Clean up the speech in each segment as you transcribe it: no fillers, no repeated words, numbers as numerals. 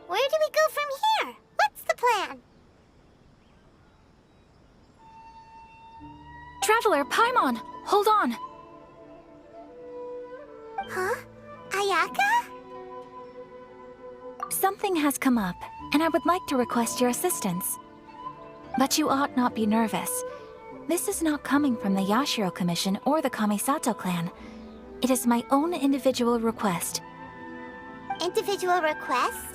Where do we go from here? What's the plan? Traveler, Paimon, hold on. Huh? Ayaka? Something has come up, and I would like to request your assistance. But you ought not be nervous. This is not coming from the Yashiro Commission or the Kamisato clan. It is my own individual request. Individual request?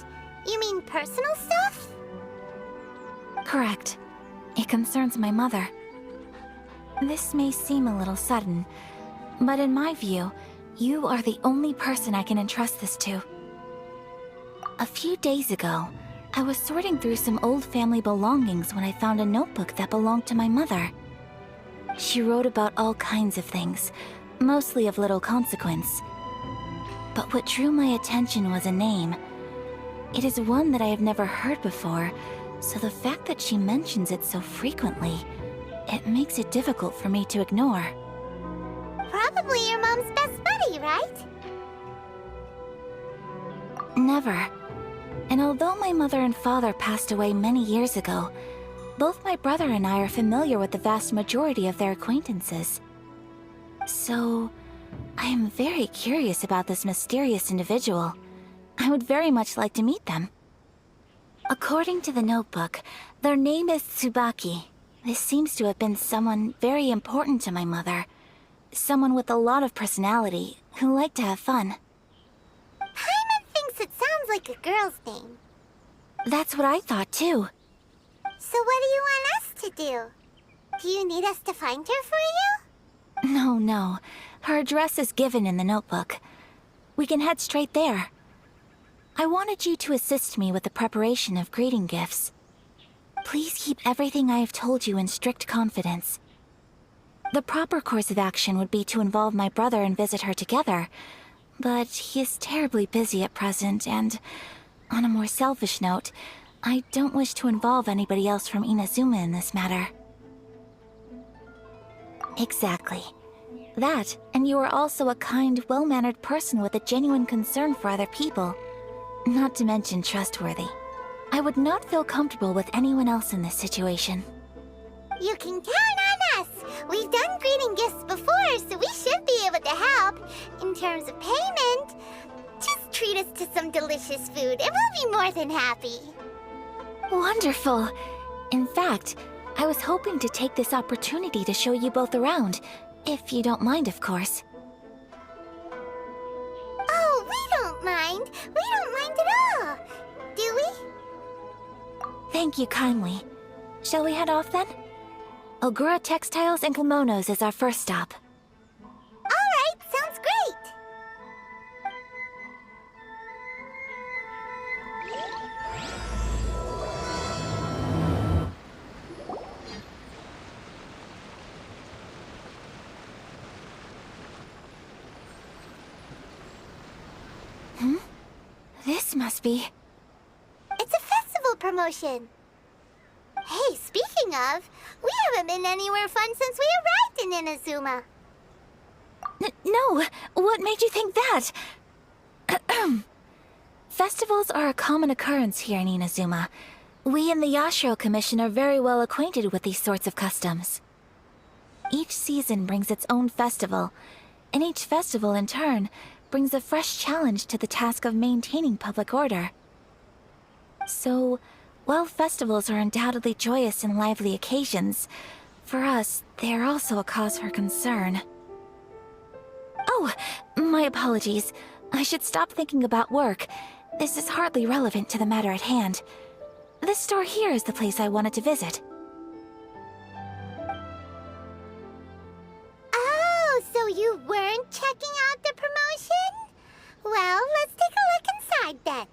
You mean personal stuff? Correct. It concerns my mother. This may seem a little sudden, but in my view, you are the only person I can entrust this to. A few days ago, I was sorting through some old family belongings when I found a notebook that belonged to my mother. She wrote about all kinds of things, mostly of little consequence. But what drew my attention was a name. It is one that I have never heard before, so the fact that she mentions it so frequently, it makes it difficult for me to ignore. Probably your mom's best buddy, right? Never. And although my mother and father passed away many years ago, both my brother and I are familiar with the vast majority of their acquaintances. So, I am very curious about this mysterious individual. I would very much like to meet them. According to the notebook, their name is Tsubaki. This seems to have been someone very important to my mother. Someone with a lot of personality, who liked to have fun. Paimon thinks it sounds like a girl's name. That's what I thought too. So what do you want us to do? Do you need us to find her for you? No. Her address is given in the notebook. We can head straight there. I wanted you to assist me with the preparation of greeting gifts. Please keep everything I have told you in strict confidence. The proper course of action would be to involve my brother and visit her together, but he is terribly busy at present, and on a more selfish note, I don't wish to involve anybody else from Inazuma in this matter. Exactly. That, and you are also a kind, well-mannered person with a genuine concern for other people. Not to mention trustworthy. I would not feel comfortable with anyone else in this situation. You can count on us! We've done greeting gifts before, so we should be able to help. In terms of payment, just treat us to some delicious food and we'll be more than happy. Wonderful! In fact, I was hoping to take this opportunity to show you both around, if you don't mind, of course. Oh, we don't mind. We don't mind at all. Do we? Thank you kindly. Shall we head off then? Ogura Textiles and Kimonos is our first stop. Alright, sounds great! This must be... It's a festival promotion. Hey, speaking of, we haven't been anywhere fun since we arrived in Inazuma. No! What made you think that? Festivals are a common occurrence here in Inazuma. We in the Yashiro Commission are very well acquainted with these sorts of customs. Each season brings its own festival, and each festival in turn brings a fresh challenge to the task of maintaining public order. So, while festivals are undoubtedly joyous and lively occasions, for us, they are also a cause for concern. Oh, my apologies. I should stop thinking about work. This is hardly relevant to the matter at hand. This store here is the place I wanted to visit. Oh, so you weren't checking out the promotion? Well, let's take a look inside then.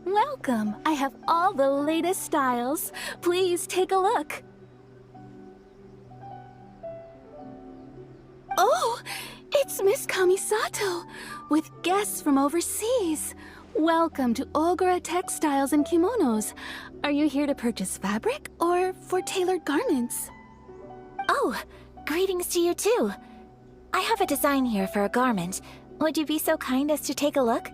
Welcome! I have all the latest styles. Please take a look. Oh! It's Miss Kamisato, with guests from overseas. Welcome to Ogura Textiles and Kimonos. Are you here to purchase fabric or for tailored garments? Oh, greetings to you too. I have a design here for a garment. Would you be so kind as to take a look?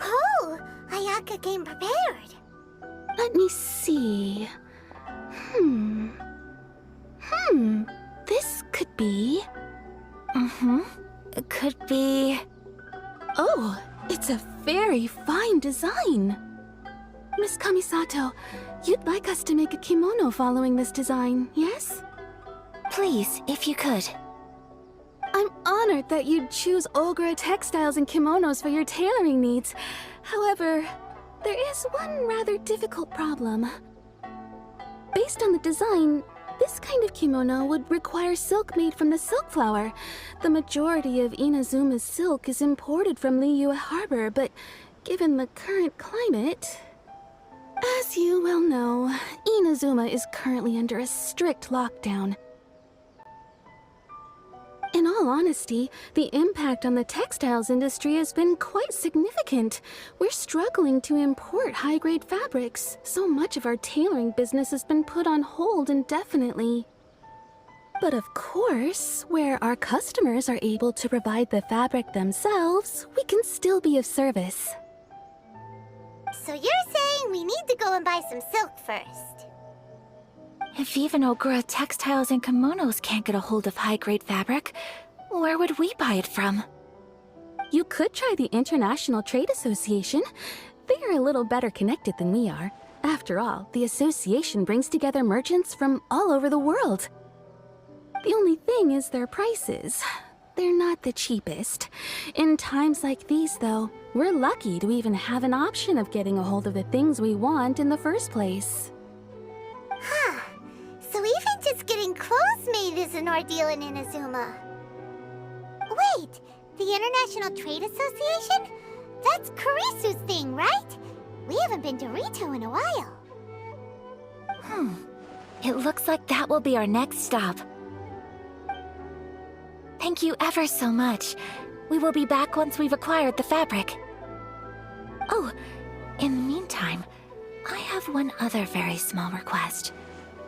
Oh, Ayaka came prepared. Let me see. This could be... It could be... Oh, it's a very fine design. Miss Kamisato, you'd like us to make a kimono following this design, yes? Please, if you could. I'm honored that you'd choose Ogura textiles and kimonos for your tailoring needs. However, there is one rather difficult problem. Based on the design, this kind of kimono would require silk made from the silk flower. The majority of Inazuma's silk is imported from Liyue Harbor, but given the current climate... As you well know, Inazuma is currently under a strict lockdown. In all honesty, the impact on the textiles industry has been quite significant. We're struggling to import high-grade fabrics. So much of our tailoring business has been put on hold indefinitely. But of course, where our customers are able to provide the fabric themselves, we can still be of service. So you're saying we need to go and buy some silk first? If even Ogura textiles and kimonos can't get a hold of high-grade fabric, where would we buy it from? You could try the International Trade Association. They are a little better connected than we are. After all, the association brings together merchants from all over the world. The only thing is their prices. They're not the cheapest. In times like these, though, we're lucky to even have an option of getting a hold of the things we want in the first place. Huh. So even just getting clothes made is an ordeal in Inazuma. Wait, the International Trade Association? That's Kurisu's thing, right? We haven't been to Rito in a while. It looks like that will be our next stop. Thank you ever so much. We will be back once we've acquired the fabric. Oh, in the meantime, I have one other very small request.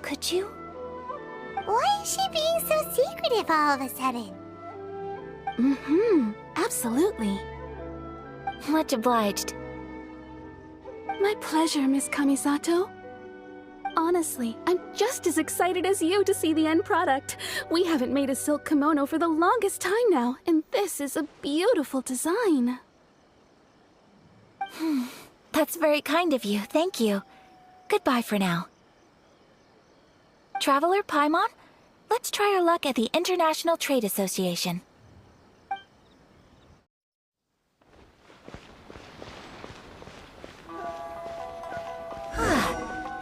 Could you? Why is she being so secretive all of a sudden? Absolutely. Much obliged. My pleasure, Miss Kamisato. Honestly, I'm just as excited as you to see the end product. We haven't made a silk kimono for the longest time now, and this is a beautiful design. That's very kind of you, thank you. Goodbye for now. Traveler Paimon, let's try our luck at the International Trade Association.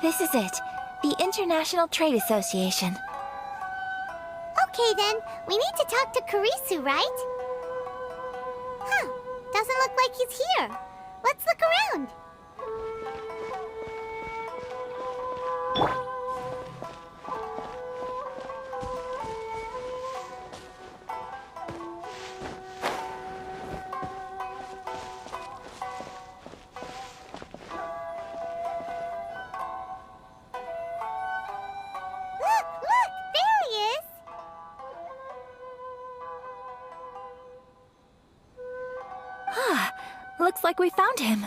This is it. The International Trade Association. Okay then, we need to talk to Kurisu, right? Huh, doesn't look like he's here. Let's look around. Look, there he is. Looks like we found him.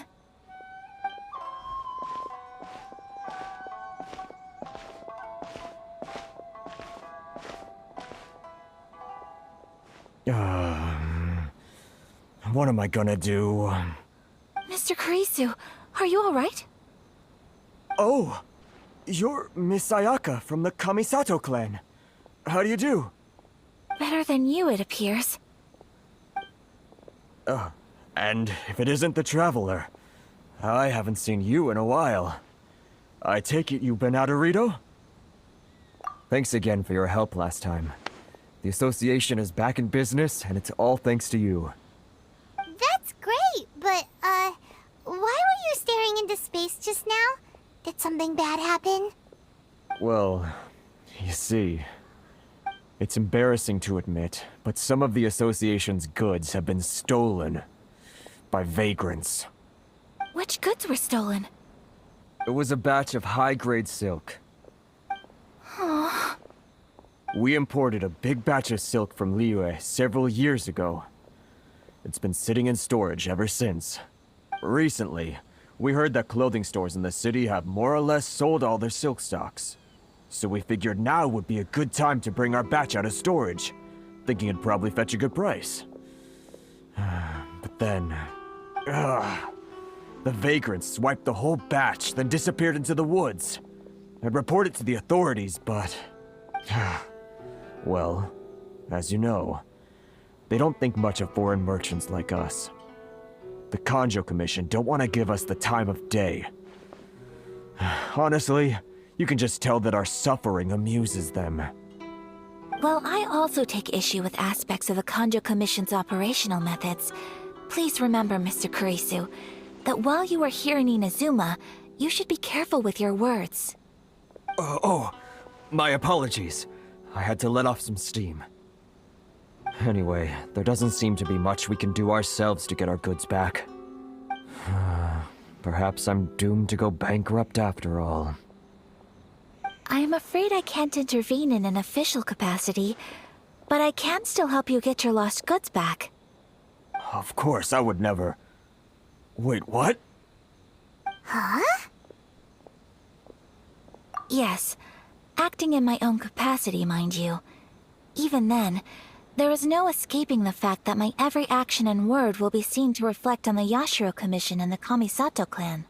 What am I gonna do? Mr. Kurisu, are you alright? Oh! You're Miss Ayaka from the Kamisato clan. How do you do? Better than you, it appears. And if it isn't the Traveler, I haven't seen you in a while. I take it you've been out of Rito? Thanks again for your help last time. The association is back in business, and it's all thanks to you. That's great, but, why were you staring into space just now? Did something bad happen? Well, you see, it's embarrassing to admit, but some of the association's goods have been stolen by vagrants. Which goods were stolen? It was a batch of high-grade silk. We imported a big batch of silk from Liyue several years ago. It's been sitting in storage ever since. Recently, we heard that clothing stores in the city have more or less sold all their silk stocks. So we figured now would be a good time to bring our batch out of storage, thinking it'd probably fetch a good price. But then... the vagrants swiped the whole batch, then disappeared into the woods. I'd reported to the authorities, but... well, as you know, they don't think much of foreign merchants like us. The Kanjo Commission don't want to give us the time of day. Honestly, you can just tell that our suffering amuses them. While I also take issue with aspects of the Kanjo Commission's operational methods, please remember, Mr. Kurisu, that while you are here in Inazuma, you should be careful with your words. My apologies. I had to let off some steam. Anyway, there doesn't seem to be much we can do ourselves to get our goods back. Perhaps I'm doomed to go bankrupt after all. I am afraid I can't intervene in an official capacity, but I can still help you get your lost goods back. Of course, I would never... Wait, what? Huh? Yes, acting in my own capacity, mind you. Even then, there is no escaping the fact that my every action and word will be seen to reflect on the Yashiro Commission and the Kamisato clan.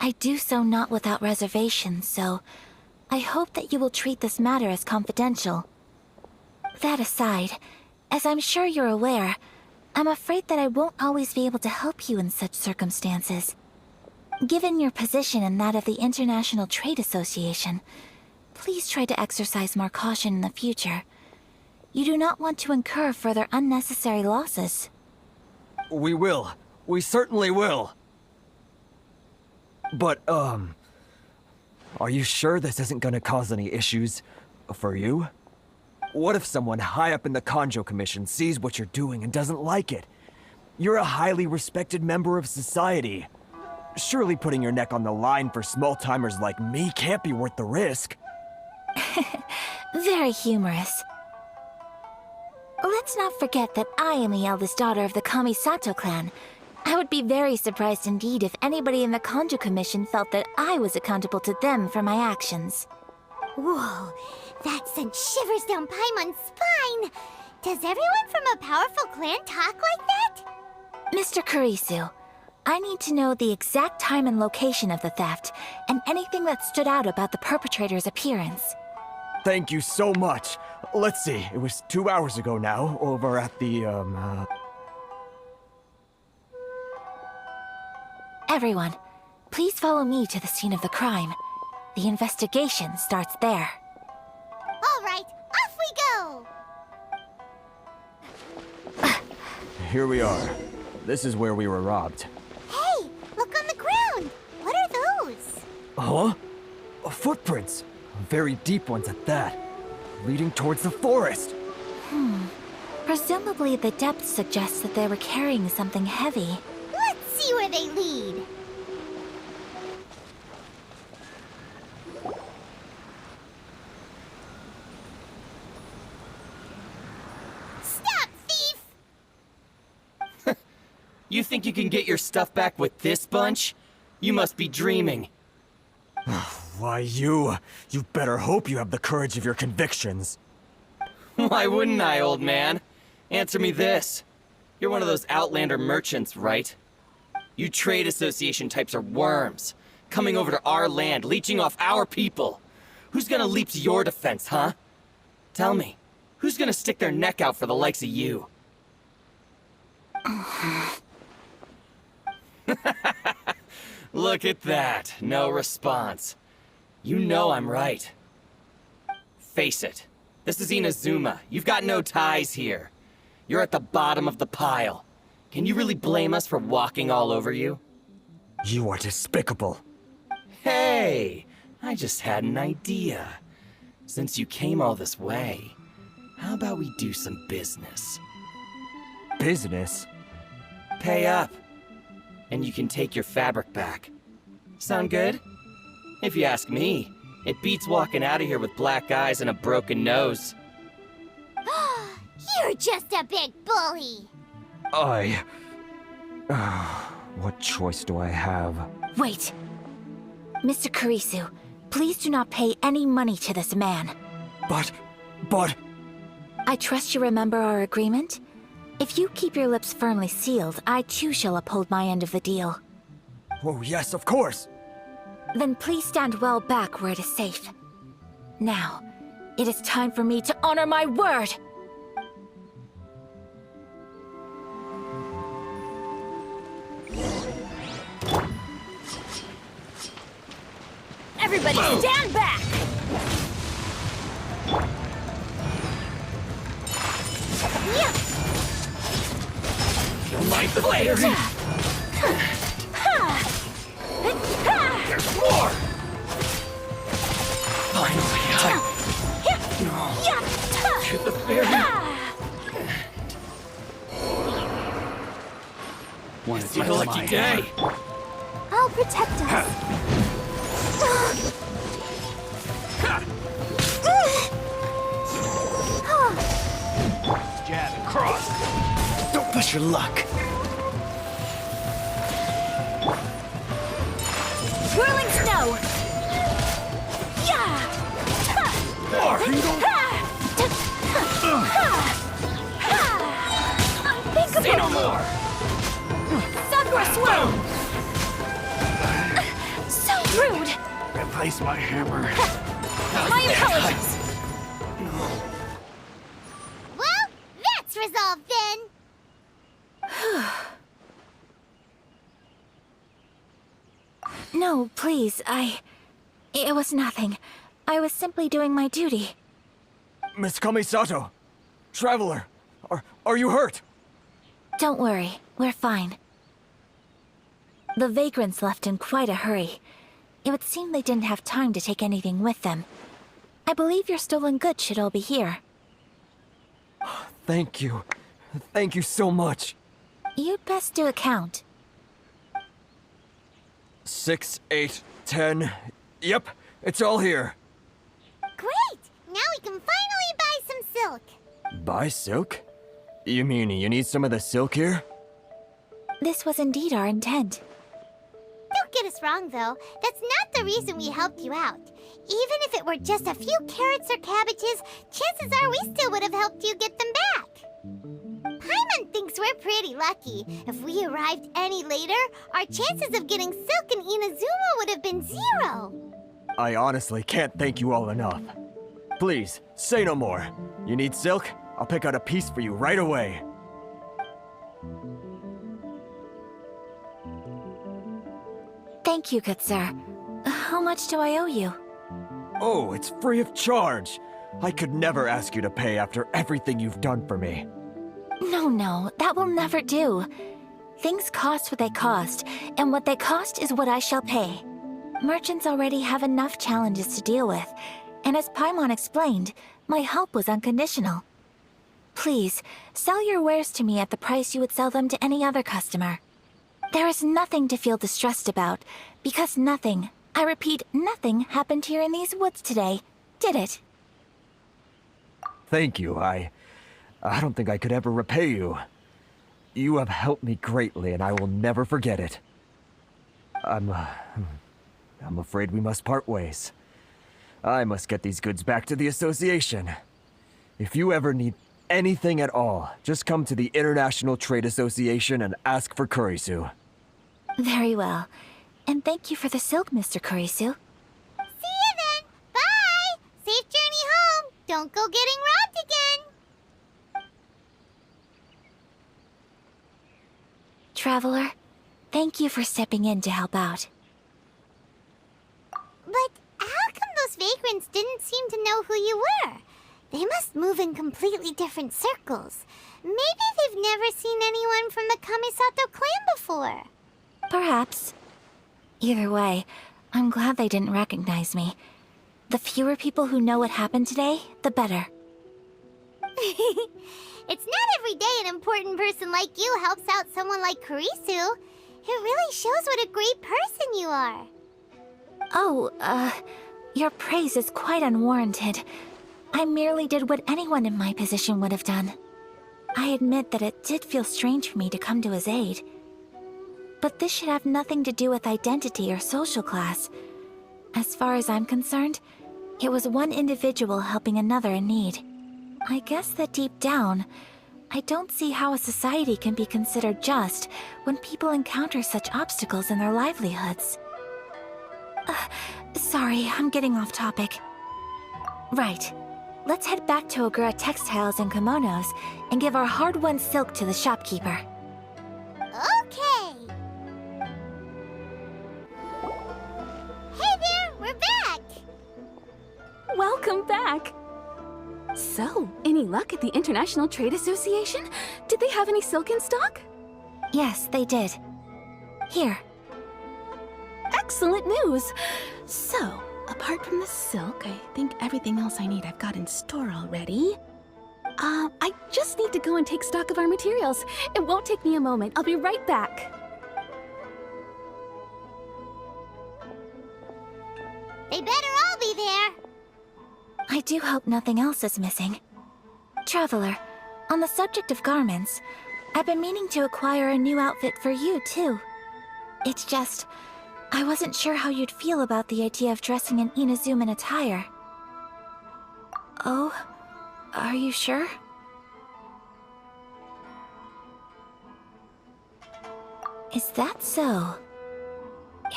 I do so not without reservations, so I hope that you will treat this matter as confidential. That aside, as I'm sure you're aware, I'm afraid that I won't always be able to help you in such circumstances. Given your position and that of the International Trade Association, please try to exercise more caution in the future. You do not want to incur further unnecessary losses. We will. We certainly will. But, are you sure this isn't gonna cause any issues for you? What if someone high up in the Kanjo Commission sees what you're doing and doesn't like it? You're a highly respected member of society. Surely putting your neck on the line for small-timers like me can't be worth the risk. Very humorous. Let's not forget that I am the eldest daughter of the Kamisato clan. I would be very surprised indeed if anybody in the Kanjo Commission felt that I was accountable to them for my actions. Whoa, that sent shivers down Paimon's spine. Does everyone from a powerful clan talk like that? Mr. Kurisu, I need to know the exact time and location of the theft, and anything that stood out about the perpetrator's appearance. Thank you so much. Let's see, it was 2 hours ago now, over at the, Everyone, please follow me to the scene of the crime. The investigation starts there. All right, off we go! Here we are. This is where we were robbed. Hey, look on the ground! What are those? Huh? Footprints. Very deep ones at that. Leading towards the forest. Presumably the depth suggests that they were carrying something heavy. Let's see where they lead. Stop, thief! You think you can get your stuff back with this bunch? You must be dreaming. Why, you better hope you have the courage of your convictions. Why wouldn't I, old man? Answer me this. You're one of those Outlander merchants, right? You trade association types are worms, coming over to our land, leeching off our people. Who's gonna leap to your defense, huh? Tell me, who's gonna stick their neck out for the likes of you? Look at that, no response. You know I'm right. Face it, this is Inazuma. You've got no ties here. You're at the bottom of the pile. Can you really blame us for walking all over you? You are despicable. Hey, I just had an idea. Since you came all this way, how about we do some business? Business? Pay up, and you can take your fabric back. Sound good? If you ask me, it beats walking out of here with black eyes and a broken nose. You're just a big bully. What choice do I have? Wait! Mr. Kurisu, please do not pay any money to this man. But... I trust you remember our agreement? If you keep your lips firmly sealed, I too shall uphold my end of the deal. Oh yes, of course! Then please stand well back where it is safe. Now, it is time for me to honor my word! Everybody stand back! Light the later! There's more! Finally, to the very... It's my lucky day! I'll protect us. Jab and cross! Don't push your luck! Swirling snow! More! Say no more! Sakura swoon! So rude! Replace my hammer. My apologies! Well, that's resolved then. No, please, It was nothing. I was simply doing my duty. Miss Kamisato! Traveler! Are you hurt? Don't worry, we're fine. The vagrants left in quite a hurry. It would seem they didn't have time to take anything with them. I believe your stolen goods should all be here. Thank you. Thank you so much. You'd best do a count. 6, 8, 10... Yep, it's all here. Great! Now we can finally buy some silk. Buy silk? You mean you need some of the silk here? This was indeed our intent. Don't get us wrong, though. That's not the reason we helped you out. Even if it were just a few carrots or cabbages, chances are we still would have helped you get them back. Paimon thinks we're pretty lucky. If we arrived any later, our chances of getting silk in Inazuma would have been 0. I honestly can't thank you all enough. Please, say no more. You need silk? I'll pick out a piece for you right away. Thank you, good sir. How much do I owe you? Oh, it's free of charge. I could never ask you to pay after everything you've done for me. No, that will never do. Things cost what they cost, and what they cost is what I shall pay. Merchants already have enough challenges to deal with, and as Paimon explained, my help was unconditional. Please, sell your wares to me at the price you would sell them to any other customer. There is nothing to feel distressed about, because nothing, I repeat, nothing happened here in these woods today, did it? Thank you. I don't think I could ever repay you. You have helped me greatly, and I will never forget it. I'm afraid we must part ways. I must get these goods back to the association. If you ever need anything at all, just come to the International Trade Association and ask for Kurisu. Very well. And thank you for the silk, Mr. Kurisu. See you then! Bye! Safe journey home! Don't go getting robbed again! Traveler, thank you for stepping in to help out. But how come those vagrants didn't seem to know who you were? They must move in completely different circles. Maybe they've never seen anyone from the Kamisato clan before. Perhaps. Either way, I'm glad they didn't recognize me. The fewer people who know what happened today, the better. It's not every day an important person like you helps out someone like Kurisu. It really shows what a great person you are. Oh, your praise is quite unwarranted. I merely did what anyone in my position would have done. I admit that it did feel strange for me to come to his aid. But this should have nothing to do with identity or social class. As far as I'm concerned, it was one individual helping another in need. I guess that deep down, I don't see how a society can be considered just when people encounter such obstacles in their livelihoods. Sorry, I'm getting off topic. Right. Let's head back to Ogura Textiles and Kimonos and give our hard-won silk to the shopkeeper. Okay. Hey there, we're back. Welcome back! So, any luck at the International Trade Association? Did they have any silk in stock? Yes, they did. Here. Excellent news! So, apart from the silk, I think everything else I need I've got in store already. I just need to go and take stock of our materials. It won't take me a moment. I'll be right back. They better all be there. I do hope nothing else is missing. Traveler, on the subject of garments, I've been meaning to acquire a new outfit for you, too. It's just, I wasn't sure how you'd feel about the idea of dressing in Inazuman attire. Oh, are you sure? Is that so?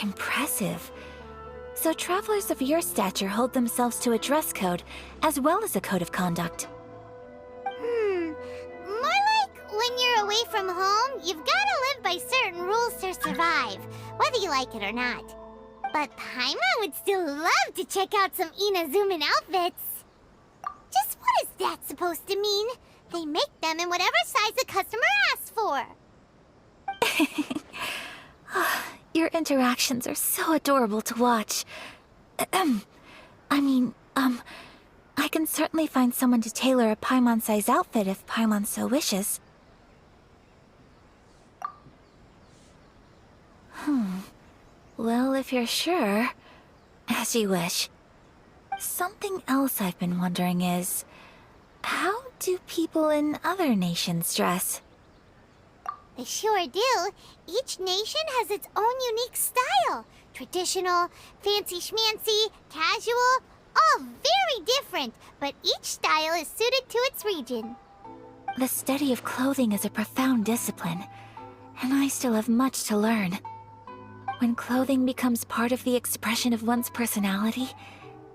Impressive. So travelers of your stature hold themselves to a dress code, as well as a code of conduct. More like when you're away from home, you've gotta live by certain rules to survive, whether you like it or not. But Paimon would still love to check out some Inazuman outfits. Just what is that supposed to mean? They make them in whatever size the customer asks for. Your interactions are so adorable to watch. I can certainly find someone to tailor a Paimon-size outfit if Paimon so wishes. Well, if you're sure, as you wish. Something else I've been wondering is, how do people in other nations dress? They sure do. Each nation has its own unique style. Traditional, fancy schmancy, casual, all very different, but each style is suited to its region. The study of clothing is a profound discipline, and I still have much to learn. When clothing becomes part of the expression of one's personality,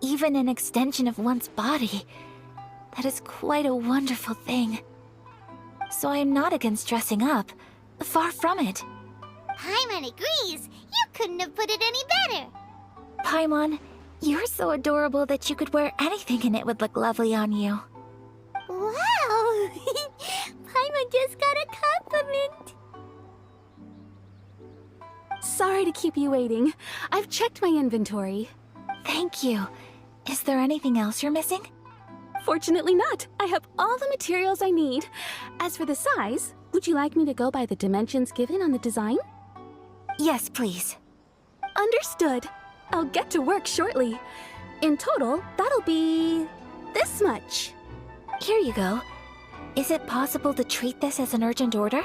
even an extension of one's body, that is quite a wonderful thing. So I am not against dressing up. Far from it. Paimon agrees. You couldn't have put it any better. Paimon, you're so adorable that you could wear anything and it would look lovely on you. Wow! Paimon just got a compliment. Sorry to keep you waiting. I've checked my inventory. Thank you. Is there anything else you're missing? Fortunately not. I have all the materials I need. As for the size, would you like me to go by the dimensions given on the design? Yes, please. Understood. I'll get to work shortly. In total, that'll be this much. Here you go. Is it possible to treat this as an urgent order?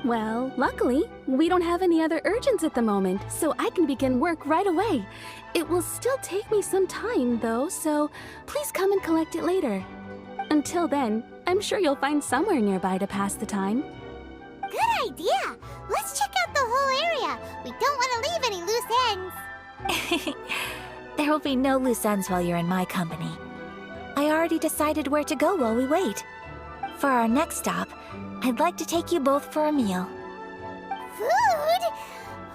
Well, luckily, we don't have any other urgents at the moment, so I can begin work right away. It will still take me some time, though, so please come and collect it later. Until then, I'm sure you'll find somewhere nearby to pass the time. Good idea. Let's check out the whole area. We don't want to leave any loose ends. There will be no loose ends while you're in my company. I already decided where to go while we wait. For our next stop, I'd like to take you both for a meal. Food?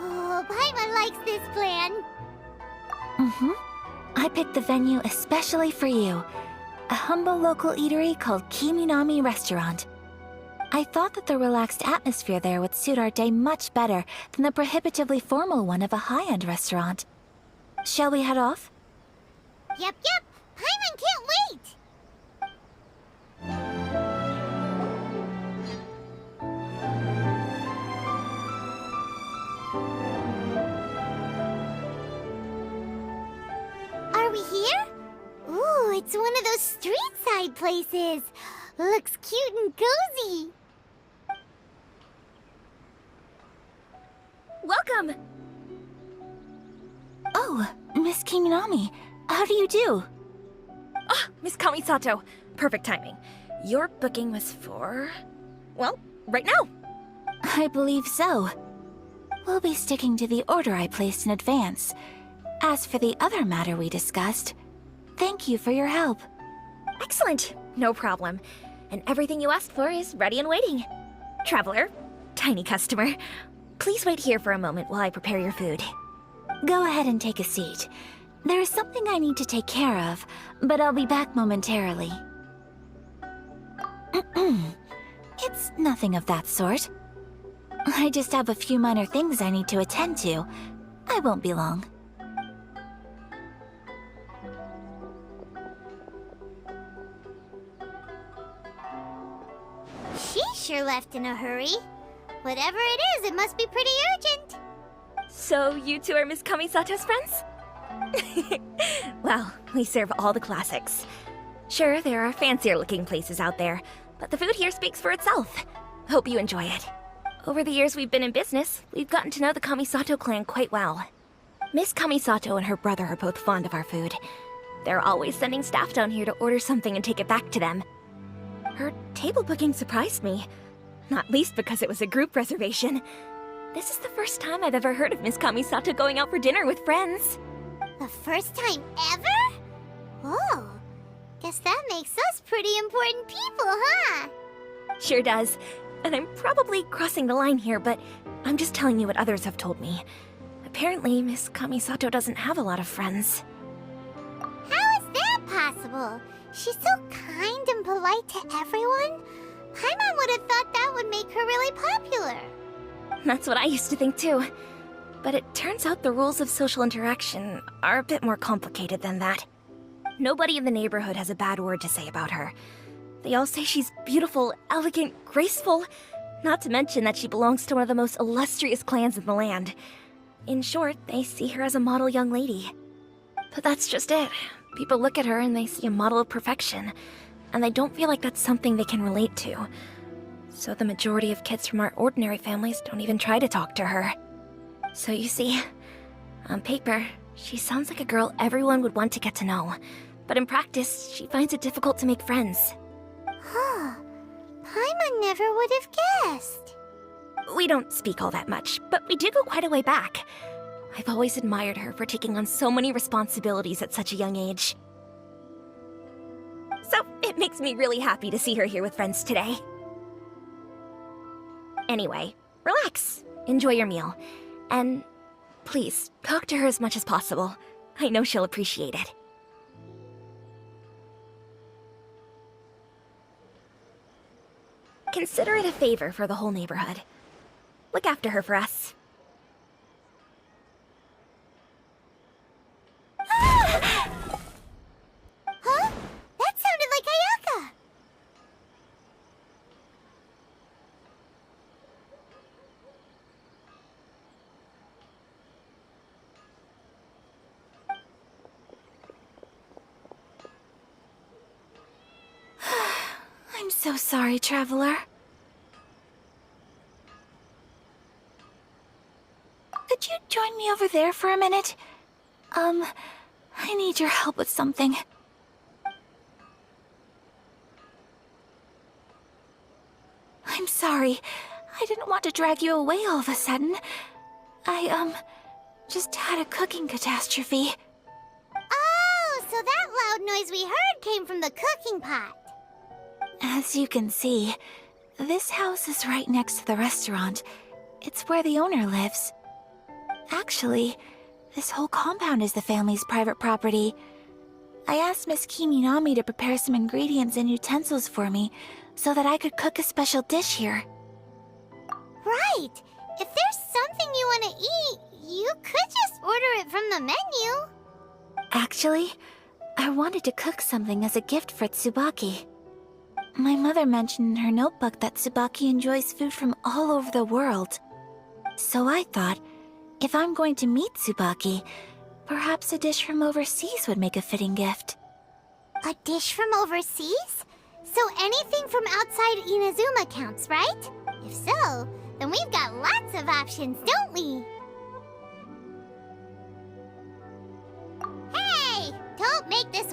Oh, Paimon likes this plan. I picked the venue especially for you. A humble local eatery called Kiminami Restaurant. I thought that the relaxed atmosphere there would suit our day much better than the prohibitively formal one of a high-end restaurant. Shall we head off? Yep. Paimon can't wait. Are we here? Ooh, it's one of those street-side places. Looks cute and cozy. welcome! Oh, Miss Kiminami, how do you do? Ah, Miss Kamisato, perfect timing. Your booking was for... well, right now. I believe so. We'll be sticking to the order I placed in advance. As for the other matter we discussed, thank you for your help. Excellent, no problem. And everything you asked for is ready and waiting. Traveler, tiny customer, please wait here for a moment while I prepare your food. Go ahead and take a seat. There is something I need to take care of, but I'll be back momentarily. It's nothing of that sort. I just have a few minor things I need to attend to. I won't be long. She sure left in a hurry. Whatever it is, it must be pretty urgent. So you two are Miss Kamisato's friends? Well, we serve all the classics. Sure, there are fancier looking places out there, but the food here speaks for itself. Hope you enjoy it. Over the years we've been in business, we've gotten to know the Kamisato clan quite well. Miss Kamisato and her brother are both fond of our food. They're always sending staff down here to order something and take it back to them. Her table booking surprised me, not least because it was a group reservation. This is the first time I've ever heard of Miss Kamisato going out for dinner with friends. The first time ever? Oh, guess that makes us pretty important people, huh? Sure does. And I'm probably crossing the line here, but I'm just telling you what others have told me. Apparently, Miss Kamisato doesn't have a lot of friends. How is that possible? She's so kind and polite to everyone. Paimon would have thought that would make her really popular. That's what I used to think too. But it turns out the rules of social interaction are a bit more complicated than that. Nobody in the neighborhood has a bad word to say about her. They all say she's beautiful, elegant, graceful, not to mention that she belongs to one of the most illustrious clans in the land. In short, they see her as a model young lady. But that's just it. People look at her and they see a model of perfection, and they don't feel like that's something they can relate to. So the majority of kids from our ordinary families don't even try to talk to her. So you see, on paper, she sounds like a girl everyone would want to get to know. But in practice, she finds it difficult to make friends. Huh. Paimon never would have guessed. We don't speak all that much, but we do go quite a way back. I've always admired her for taking on so many responsibilities at such a young age. So it makes me really happy to see her here with friends today. Anyway, relax, enjoy your meal, and please, talk to her as much as possible. I know she'll appreciate it. Consider it a favor for the whole neighborhood. Look after her for us. Huh? That sounded like Ayaka. I'm so sorry, traveler. Could you join me over there for a minute? I need your help with something. I'm sorry. I didn't want to drag you away all of a sudden. I, just had a cooking catastrophe. Oh, so that loud noise we heard came from the cooking pot. As you can see, this house is right next to the restaurant. It's where the owner lives. Actually, this whole compound is the family's private property. I asked Miss Kiminami to prepare some ingredients and utensils for me so that I could cook a special dish here. Right. If there's something you want to eat, you could just order it from the menu. Actually, I wanted to cook something as a gift for Tsubaki. My mother mentioned in her notebook that Tsubaki enjoys food from all over the world. So I thought, if I'm going to meet Tsubaki, perhaps a dish from overseas would make a fitting gift. A dish from overseas? So anything from outside Inazuma counts, right? If so, then we've got lots of options, don't we?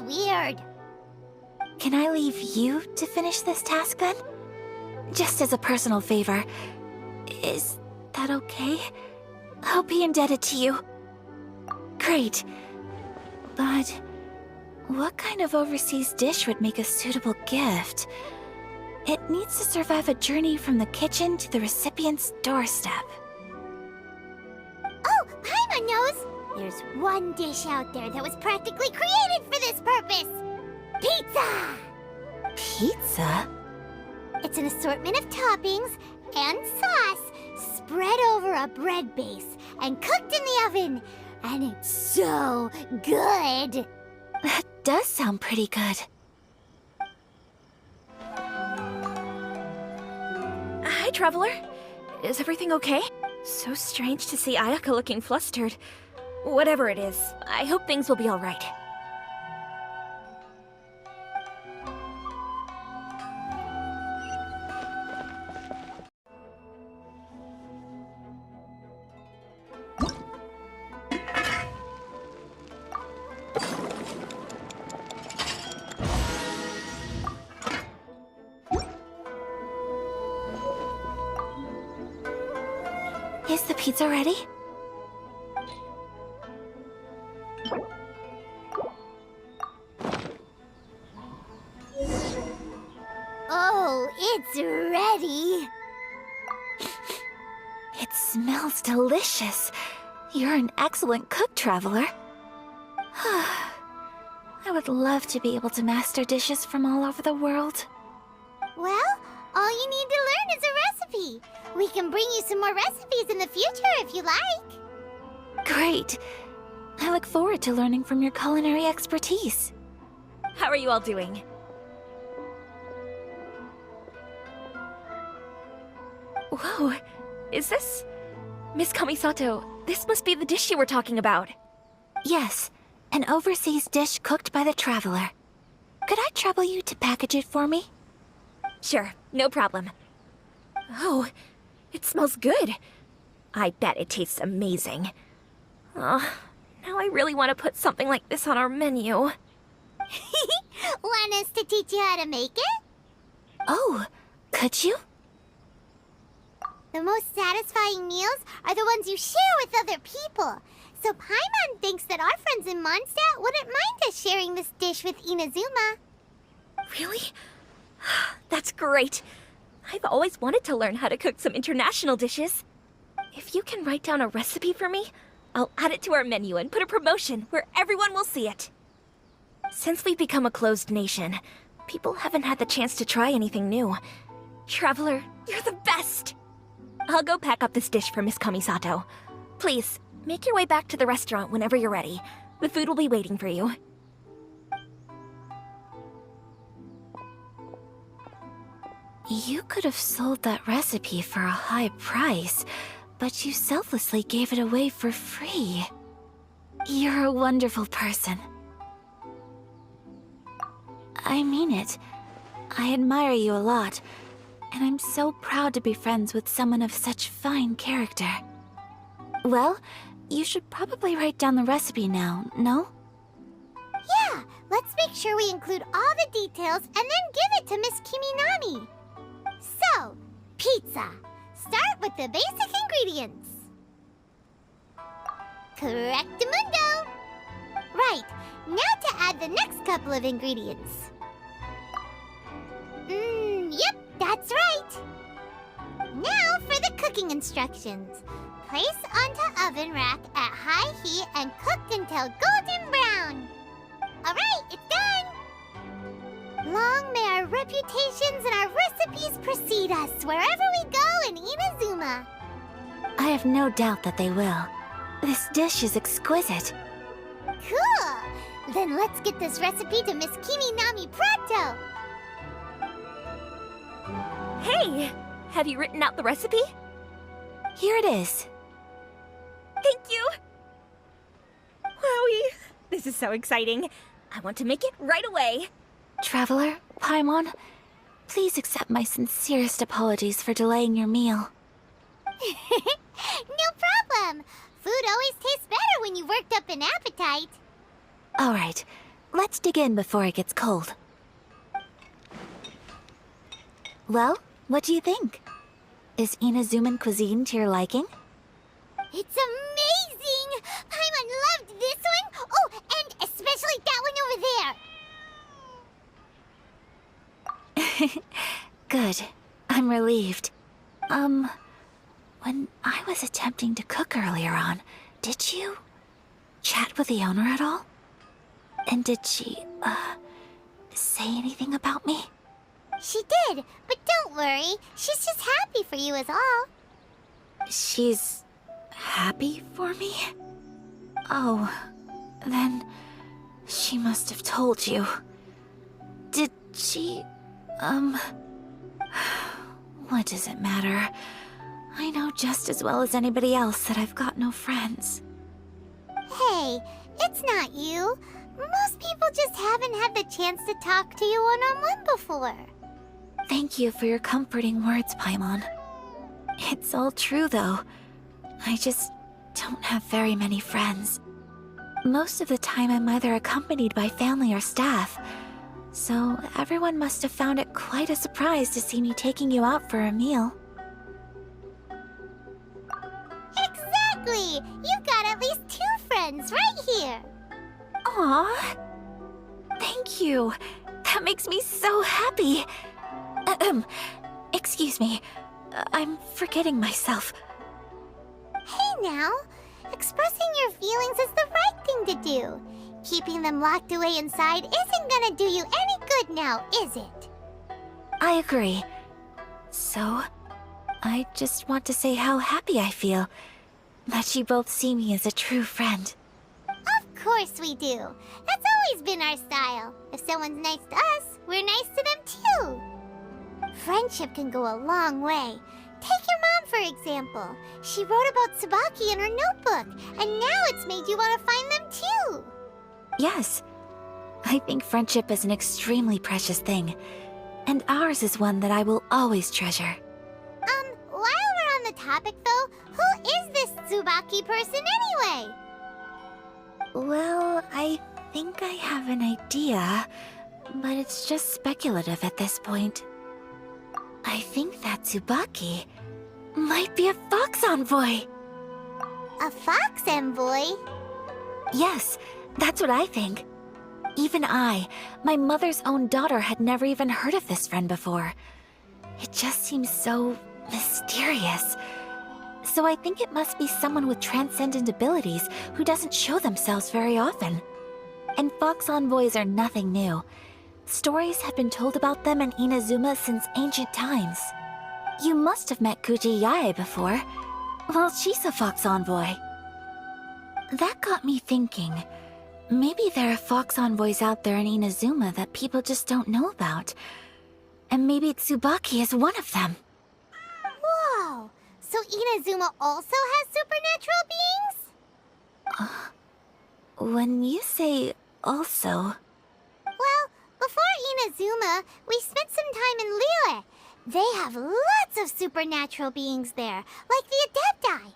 weird. Can I leave you to finish this task then? Just as a personal favor. Is that okay? I'll be indebted to you. Great. But what kind of overseas dish would make a suitable gift? It needs to survive a journey from the kitchen to the recipient's doorstep. Oh, Paimon knows! There's one dish out there that was practically created for this purpose! Pizza! Pizza? It's an assortment of toppings and sauce spread over a bread base and cooked in the oven. And it's so good! That does sound pretty good. Hi, Traveler. Is everything okay? So strange to see Ayaka looking flustered. Whatever it is, I hope things will be alright. Is the pizza ready? Oh, it's ready! It smells delicious. You're an excellent cook, Traveler. I would love to be able to master dishes from all over the world. Well, all you need to learn is a recipe. We can bring you some more recipes in the future if you like. Great. I look forward to learning from your culinary expertise. How are you all doing? Whoa, is this... Miss Kamisato, this must be the dish you were talking about. Yes, an overseas dish cooked by the Traveler. Could I trouble you to package it for me? Sure, no problem. Oh, it smells good. I bet it tastes amazing. Oh, now I really want to put something like this on our menu. Want us to teach you how to make it? Oh, could you? The most satisfying meals are the ones you share with other people. So Paimon thinks that our friends in Mondstadt wouldn't mind us sharing this dish with Inazuma. Really? That's great. I've always wanted to learn how to cook some international dishes. If you can write down a recipe for me, I'll add it to our menu and put a promotion where everyone will see it. Since we've become a closed nation, people haven't had the chance to try anything new. Traveler, you're the best! I'll go pack up this dish for Miss Kamisato. Please, make your way back to the restaurant whenever you're ready. The food will be waiting for you. You could have sold that recipe for a high price, but you selflessly gave it away for free. You're a wonderful person. I mean it. I admire you a lot, and I'm so proud to be friends with someone of such fine character. Well, you should probably write down the recipe now, no? Yeah, let's make sure we include all the details and then give it to Miss Kiminami. So, pizza. Start with the basic ingredients. Correctamundo. Right, now to add the next couple of ingredients. Yep, that's right. Now for the cooking instructions. Place onto oven rack at high heat and cook until golden brown. Alright, it's done! Long may our reputations and our recipes precede us wherever we go in Inazuma. I have no doubt that they will. This dish is exquisite. Cool! Then let's get this recipe to Miss Kiminami pronto! Hey! Have you written out the recipe? Here it is. Thank you! Wowie! This is so exciting. I want to make it right away. Traveler, Paimon, please accept my sincerest apologies for delaying your meal. No problem! Food always tastes better when you've worked up an appetite. All right, Let's dig in before it gets cold. Well, what do you think? Is Inazuman cuisine to your liking? It's amazing! Paimon loved this one! Oh, and especially that one over there! Good. I'm relieved. When I was attempting to cook earlier on, did you chat with the owner at all? And did she, say anything about me? She did, but don't worry. She's just happy for you is all. She's happy for me? Oh, then she must have told you. Did she, what does it matter? I know just as well as anybody else that I've got no friends. Hey, it's not you. Most people just haven't had the chance to talk to you one-on-one before. Thank you for your comforting words, Paimon. It's all true, though. I just don't have very many friends. Most of the time I'm either accompanied by family or staff, so everyone must have found it quite a surprise to see me taking you out for a meal. Exactly! You've got at least 2 friends right here. Aww. Thank you. That makes me so happy. Excuse me. I'm forgetting myself. Hey now, expressing your feelings is the right thing to do. Keeping them locked away inside isn't gonna do you any good now, is it? I agree. So, I just want to say how happy I feel that you both see me as a true friend. Of course we do. That's always been our style. If someone's nice to us, we're nice to them too. Friendship can go a long way. Take your mom, for example. She wrote about Tsubaki in her notebook, and now it's made you want to find them too. Yes. I think friendship is an extremely precious thing, and ours is one that I will always treasure. While we're on the topic though, who is this Tsubaki person anyway? Well, I think I have an idea, but it's just speculative at this point. I think that Tsubaki might be a fox envoy. A fox envoy? Yes, that's what I think. Even I, my mother's own daughter, had never even heard of this friend before. It just seems so mysterious. So I think it must be someone with transcendent abilities who doesn't show themselves very often. And fox envoys are nothing new. Stories have been told about them in Inazuma since ancient times. You must have met Kuji Yae before. Well, she's a fox envoy. That got me thinking. Maybe there are fox envoys out there in Inazuma that people just don't know about. And maybe Tsubaki is one of them. Whoa! So Inazuma also has supernatural beings? When you say also... Well, before Inazuma, we spent some time in Liyue. They have lots of supernatural beings there, like the Adepti.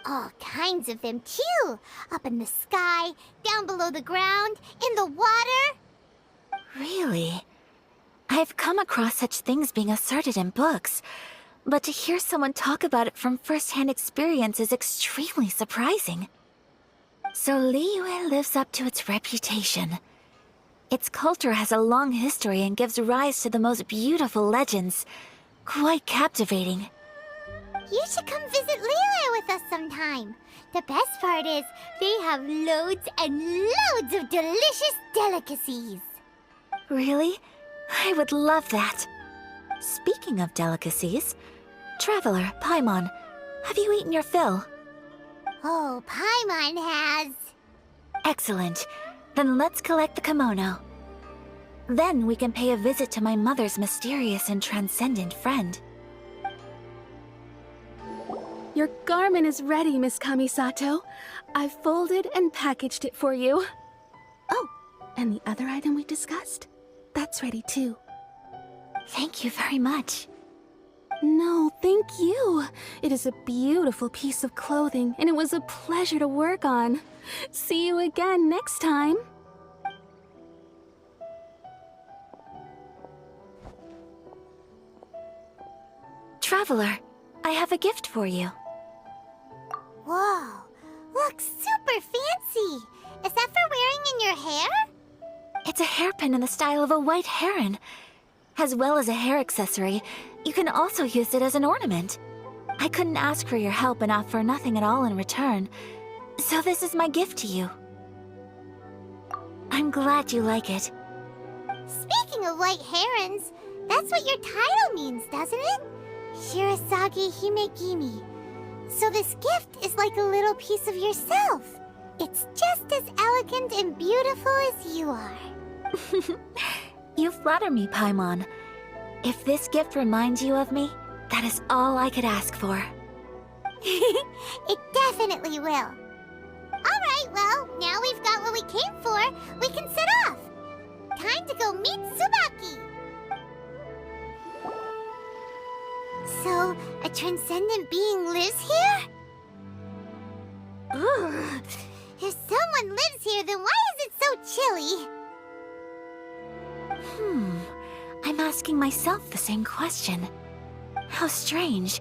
All kinds of them, too. Up in the sky, down below the ground, in the water. Really? I've come across such things being asserted in books, but to hear someone talk about it from first-hand experience is extremely surprising. So Liyue lives up to its reputation. Its culture has a long history and gives rise to the most beautiful legends. Quite captivating. You should come visit Liyue with us sometime. The best part is, they have loads and loads of delicious delicacies. Really? I would love that. Speaking of delicacies, Traveler, Paimon, have you eaten your fill? Oh, Paimon has. Excellent. Then let's collect the kimono. Then we can pay a visit to my mother's mysterious and transcendent friend. Your garment is ready, Miss Kamisato. I've folded and packaged it for you. Oh, and the other item we discussed? That's ready too. Thank you very much. No, thank you. It is a beautiful piece of clothing, and it was a pleasure to work on. See you again next time. Traveler, I have a gift for you. Whoa, looks super fancy. Is that for wearing in your hair? It's a hairpin in the style of a white heron. As well as a hair accessory, you can also use it as an ornament. I couldn't ask for your help and offer nothing at all in return, so this is my gift to you. I'm glad you like it. Speaking of white herons, that's what your title means, doesn't it? Shirasagi Himegimi. So this gift is like a little piece of yourself. It's just as elegant and beautiful as you are. You flatter me, Paimon. If this gift reminds you of me, that is all I could ask for. It definitely will. Alright, well, now we've got what we came for, we can set off. Time to go meet Tsubaki. So, a transcendent being lives here? Ugh. If someone lives here, then why is it so chilly? I'm asking myself the same question. How strange.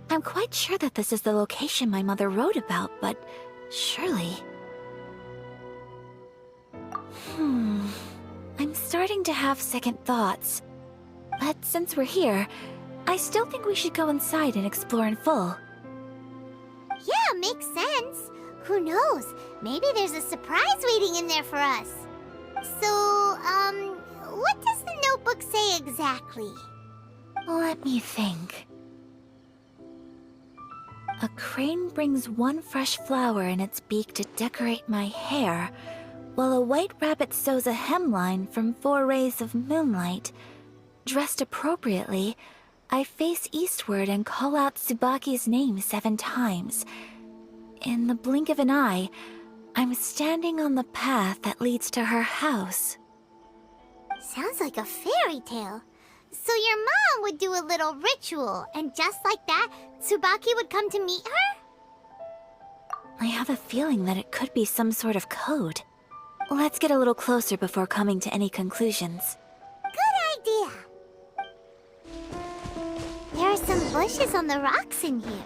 I'm quite sure that this is the location my mother wrote about, but surely... I'm starting to have second thoughts. But since we're here, I still think we should go inside and explore in full. Yeah, makes sense. Who knows? Maybe there's a surprise waiting in there for us. So, what does the notebook say exactly? Let me think. A crane brings one fresh flower in its beak to decorate my hair, while a white rabbit sews a hemline from 4 rays of moonlight. Dressed appropriately, I face eastward and call out Tsubaki's name 7 times. In the blink of an eye, I'm standing on the path that leads to her house. Sounds like a fairy tale. So your mom would do a little ritual, and just like that, Tsubaki would come to meet her? I have a feeling that it could be some sort of code. Let's get a little closer before coming to any conclusions. Good idea. There are some bushes on the rocks in here.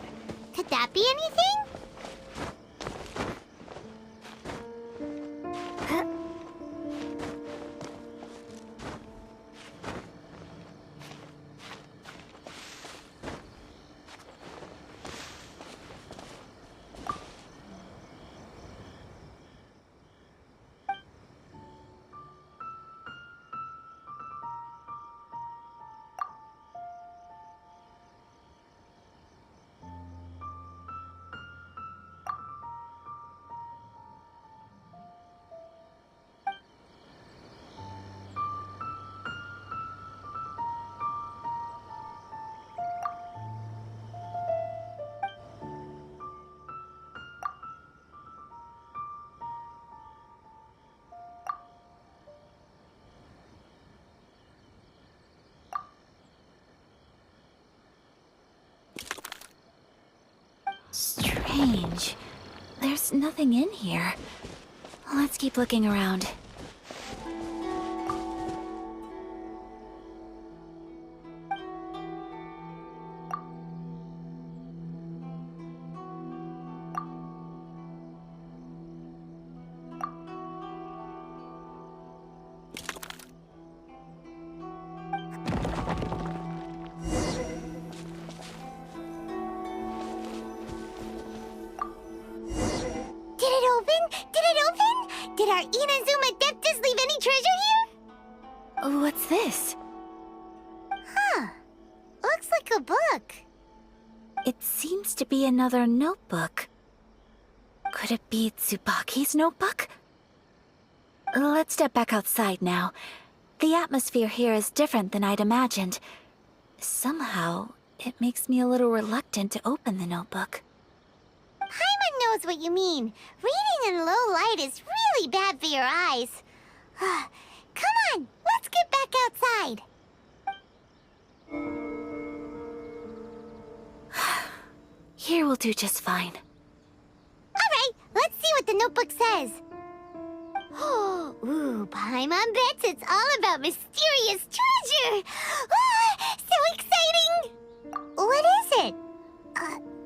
Could that be anything? Huh? Strange. There's nothing in here. Let's keep looking around. Did our Inazuma Deptus leave any treasure here? What's this? Huh. Looks like a book. It seems to be another notebook. Could it be Tsubaki's notebook? Let's step back outside now. The atmosphere here is different than I'd imagined. Somehow, it makes me a little reluctant to open the notebook. Paimon knows what you mean. Reading in low light is really bad for your eyes. Come on, let's get back outside. Here will do just fine. Alright, let's see what the notebook says. Ooh, Paimon bets it's all about mysterious treasure. So exciting! What is it?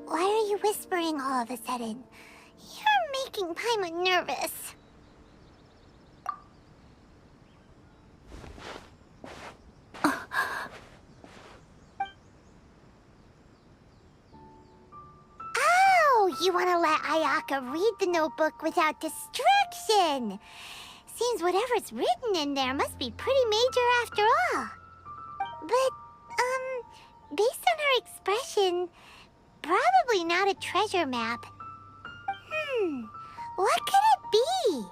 Why are you whispering all of a sudden? You're making Paimon nervous. Oh, you want to let Ayaka read the notebook without distraction. Seems whatever's written in there must be pretty major after all. But, based on her expression, probably not a treasure map. What could it be?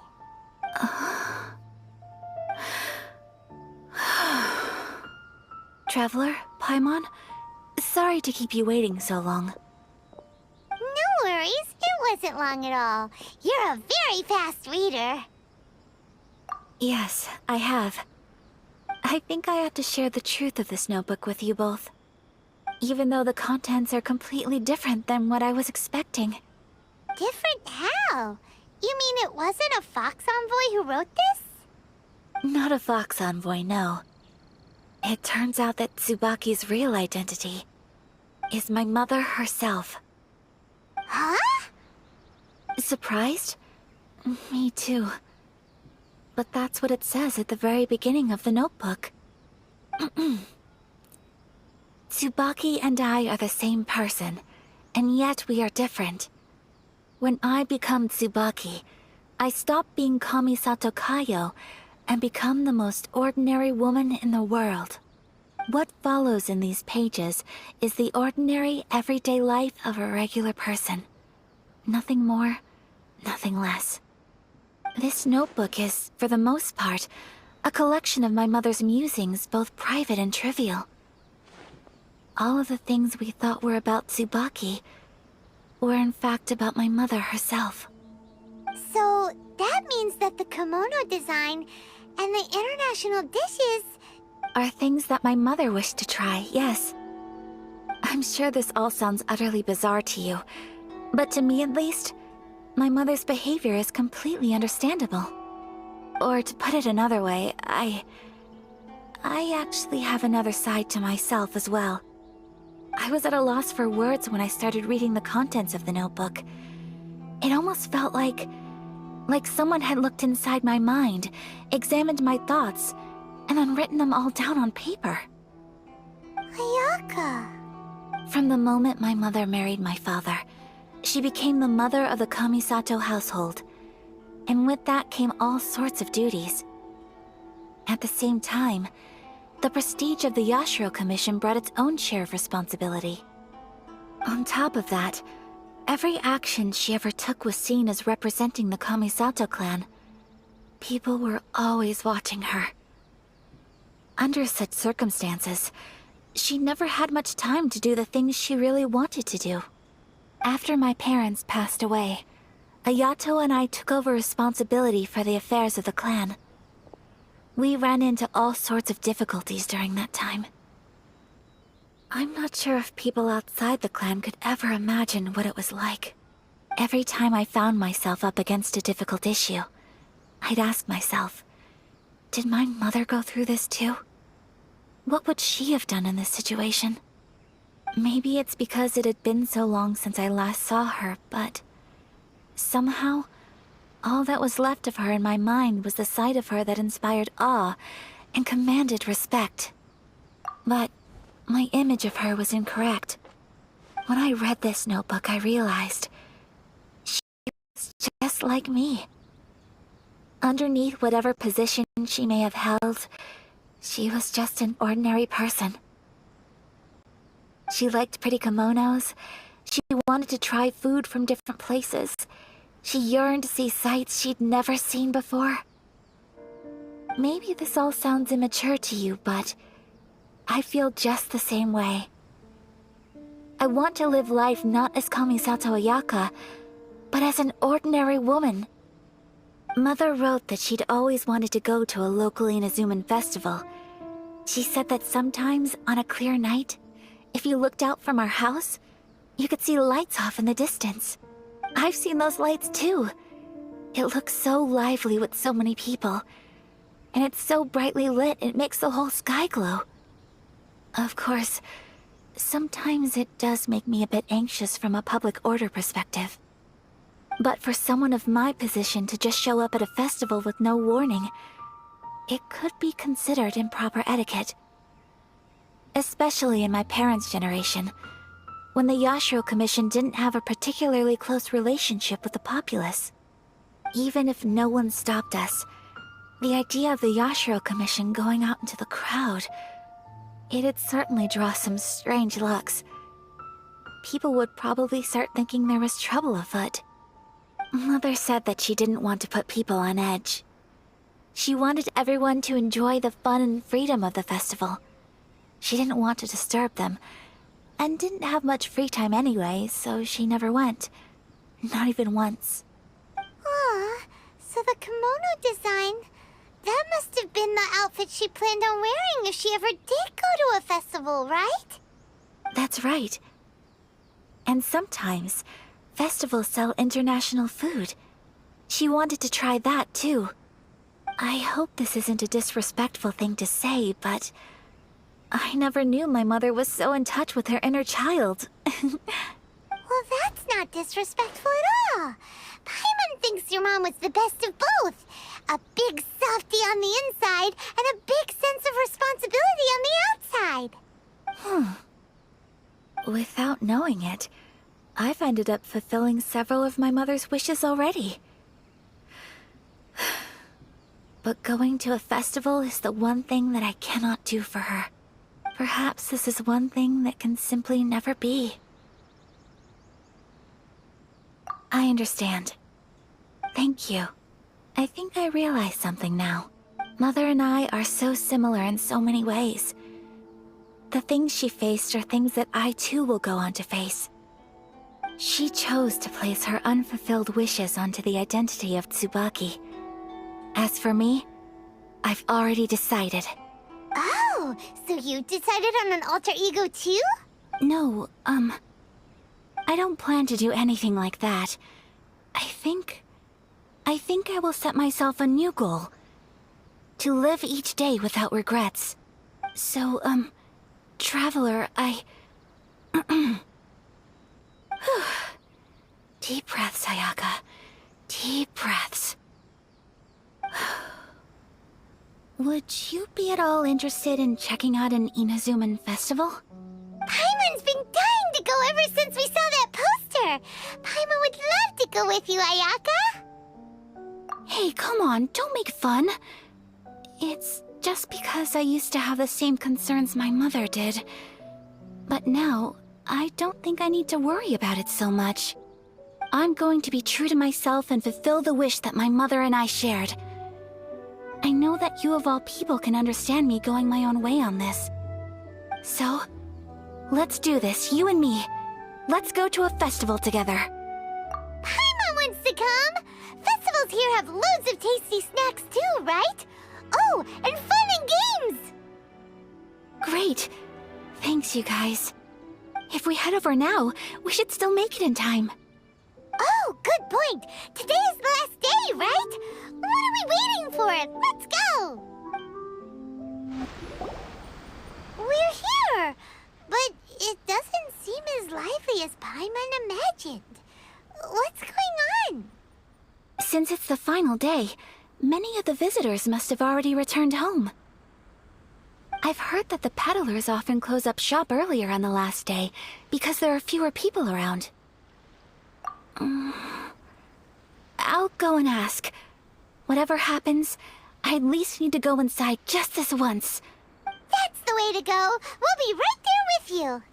Traveler, Paimon, sorry to keep you waiting so long. No worries, it wasn't long at all. You're a very fast reader. Yes, I have. I think I ought to share the truth of this notebook with you both. Even though the contents are completely different than what I was expecting. Different how? You mean it wasn't a Fox Envoy who wrote this? Not a Fox Envoy, no. It turns out that Tsubaki's real identity is my mother herself. Huh? Surprised? Me too. But that's what it says at the very beginning of the notebook. Tsubaki and I are the same person, and yet we are different. When I become Tsubaki, I stop being Kamisato Kayo and become the most ordinary woman in the world. What follows in these pages is the ordinary, everyday life of a regular person. Nothing more, nothing less. This notebook is, for the most part, a collection of my mother's musings, both private and trivial. All of the things we thought were about Tsubaki were in fact about my mother herself. So, that means that the kimono design and the international dishes... Are things that my mother wished to try, yes. I'm sure this all sounds utterly bizarre to you, but to me at least, my mother's behavior is completely understandable. Or to put it another way, I actually have another side to myself as well. I was at a loss for words when I started reading the contents of the notebook. It almost felt like someone had looked inside my mind, examined my thoughts, and then written them all down on paper. Ayaka... From the moment my mother married my father, she became the mother of the Kamisato household, and with that came all sorts of duties. At the same time, the prestige of the Yashiro Commission brought its own share of responsibility. On top of that, every action she ever took was seen as representing the Kamisato clan. People were always watching her. Under such circumstances, she never had much time to do the things she really wanted to do. After my parents passed away, Ayato and I took over responsibility for the affairs of the clan. We ran into all sorts of difficulties during that time. I'm not sure if people outside the clan could ever imagine what it was like. Every time I found myself up against a difficult issue, I'd ask myself, did my mother go through this too? What would she have done in this situation? Maybe it's because it had been so long since I last saw her, but somehow, all that was left of her in my mind was the side of her that inspired awe and commanded respect. But my image of her was incorrect. When I read this notebook, I realized she was just like me. Underneath whatever position she may have held, she was just an ordinary person. She liked pretty kimonos. She wanted to try food from different places. She yearned to see sights she'd never seen before. Maybe this all sounds immature to you, but I feel just the same way. I want to live life not as Kamisato Ayaka, but as an ordinary woman. Mother wrote that she'd always wanted to go to a local Inazuman festival. She said that sometimes, on a clear night, if you looked out from our house, you could see lights off in the distance. I've seen those lights too. It looks so lively with so many people. And it's so brightly lit, it makes the whole sky glow. Of course, Sometimes it does make me a bit anxious from a public order perspective. But for someone of my position to just show up at a festival with no warning, it could be considered improper etiquette. Especially in my parents' generation, when the Yashiro Commission didn't have a particularly close relationship with the populace. Even if no one stopped us, the idea of the Yashiro Commission going out into the crowd, it'd certainly draw some strange looks. People would probably start thinking there was trouble afoot. Mother said that she didn't want to put people on edge. She wanted everyone to enjoy the fun and freedom of the festival. She didn't want to disturb them, and didn't have much free time anyway, so she never went. Not even once. Aw, so the kimono design, that must have been the outfit she planned on wearing if she ever did go to a festival, right? That's right. And sometimes, festivals sell international food. She wanted to try that too. I hope this isn't a disrespectful thing to say, but I never knew my mother was so in touch with her inner child. Well, that's not disrespectful at all. Paimon thinks your mom was the best of both. A big softie on the inside and a big sense of responsibility on the outside. Without knowing it, I've ended up fulfilling several of my mother's wishes already. But going to a festival is the one thing that I cannot do for her. Perhaps this is one thing that can simply never be. I understand. Thank you. I think I realize something now. Mother and I are so similar in so many ways. The things she faced are things that I too will go on to face. She chose to place her unfulfilled wishes onto the identity of Tsubaki. As for me, I've already decided. Oh, so you decided on an alter ego too? No, I don't plan to do anything like that. I think I will set myself a new goal. To live each day without regrets. So, Traveler, Deep breaths, Ayaka. Deep breaths. Would you be at all interested in checking out an Inazuman festival? Paimon's been dying to go ever since we saw that poster. Paimon would love to go with you, Ayaka. Hey, come on, don't make fun. It's just because I used to have the same concerns my mother did. But now, I don't think I need to worry about it so much. I'm going to be true to myself and fulfill the wish that my mother and I shared. I know that you of all people can understand me going my own way on this. So, let's do this, you and me. Let's go to a festival together. Paimon wants to come. Festivals here have loads of tasty snacks too, right? Oh, and fun and games. Great. Thanks, you guys. If we head over now, we should still make it in time. Oh, good point. Today is the last day, right? What are we waiting for? Let's go. We're here, but it doesn't seem as lively as Paimon imagined. What's going on? Since it's the final day, many of the visitors must have already returned home. I've heard that the peddlers often close up shop earlier on the last day because there are fewer people around. I'll go and ask. Whatever happens, I at least need to go inside just this once. That's the way to go. We'll be right there with you.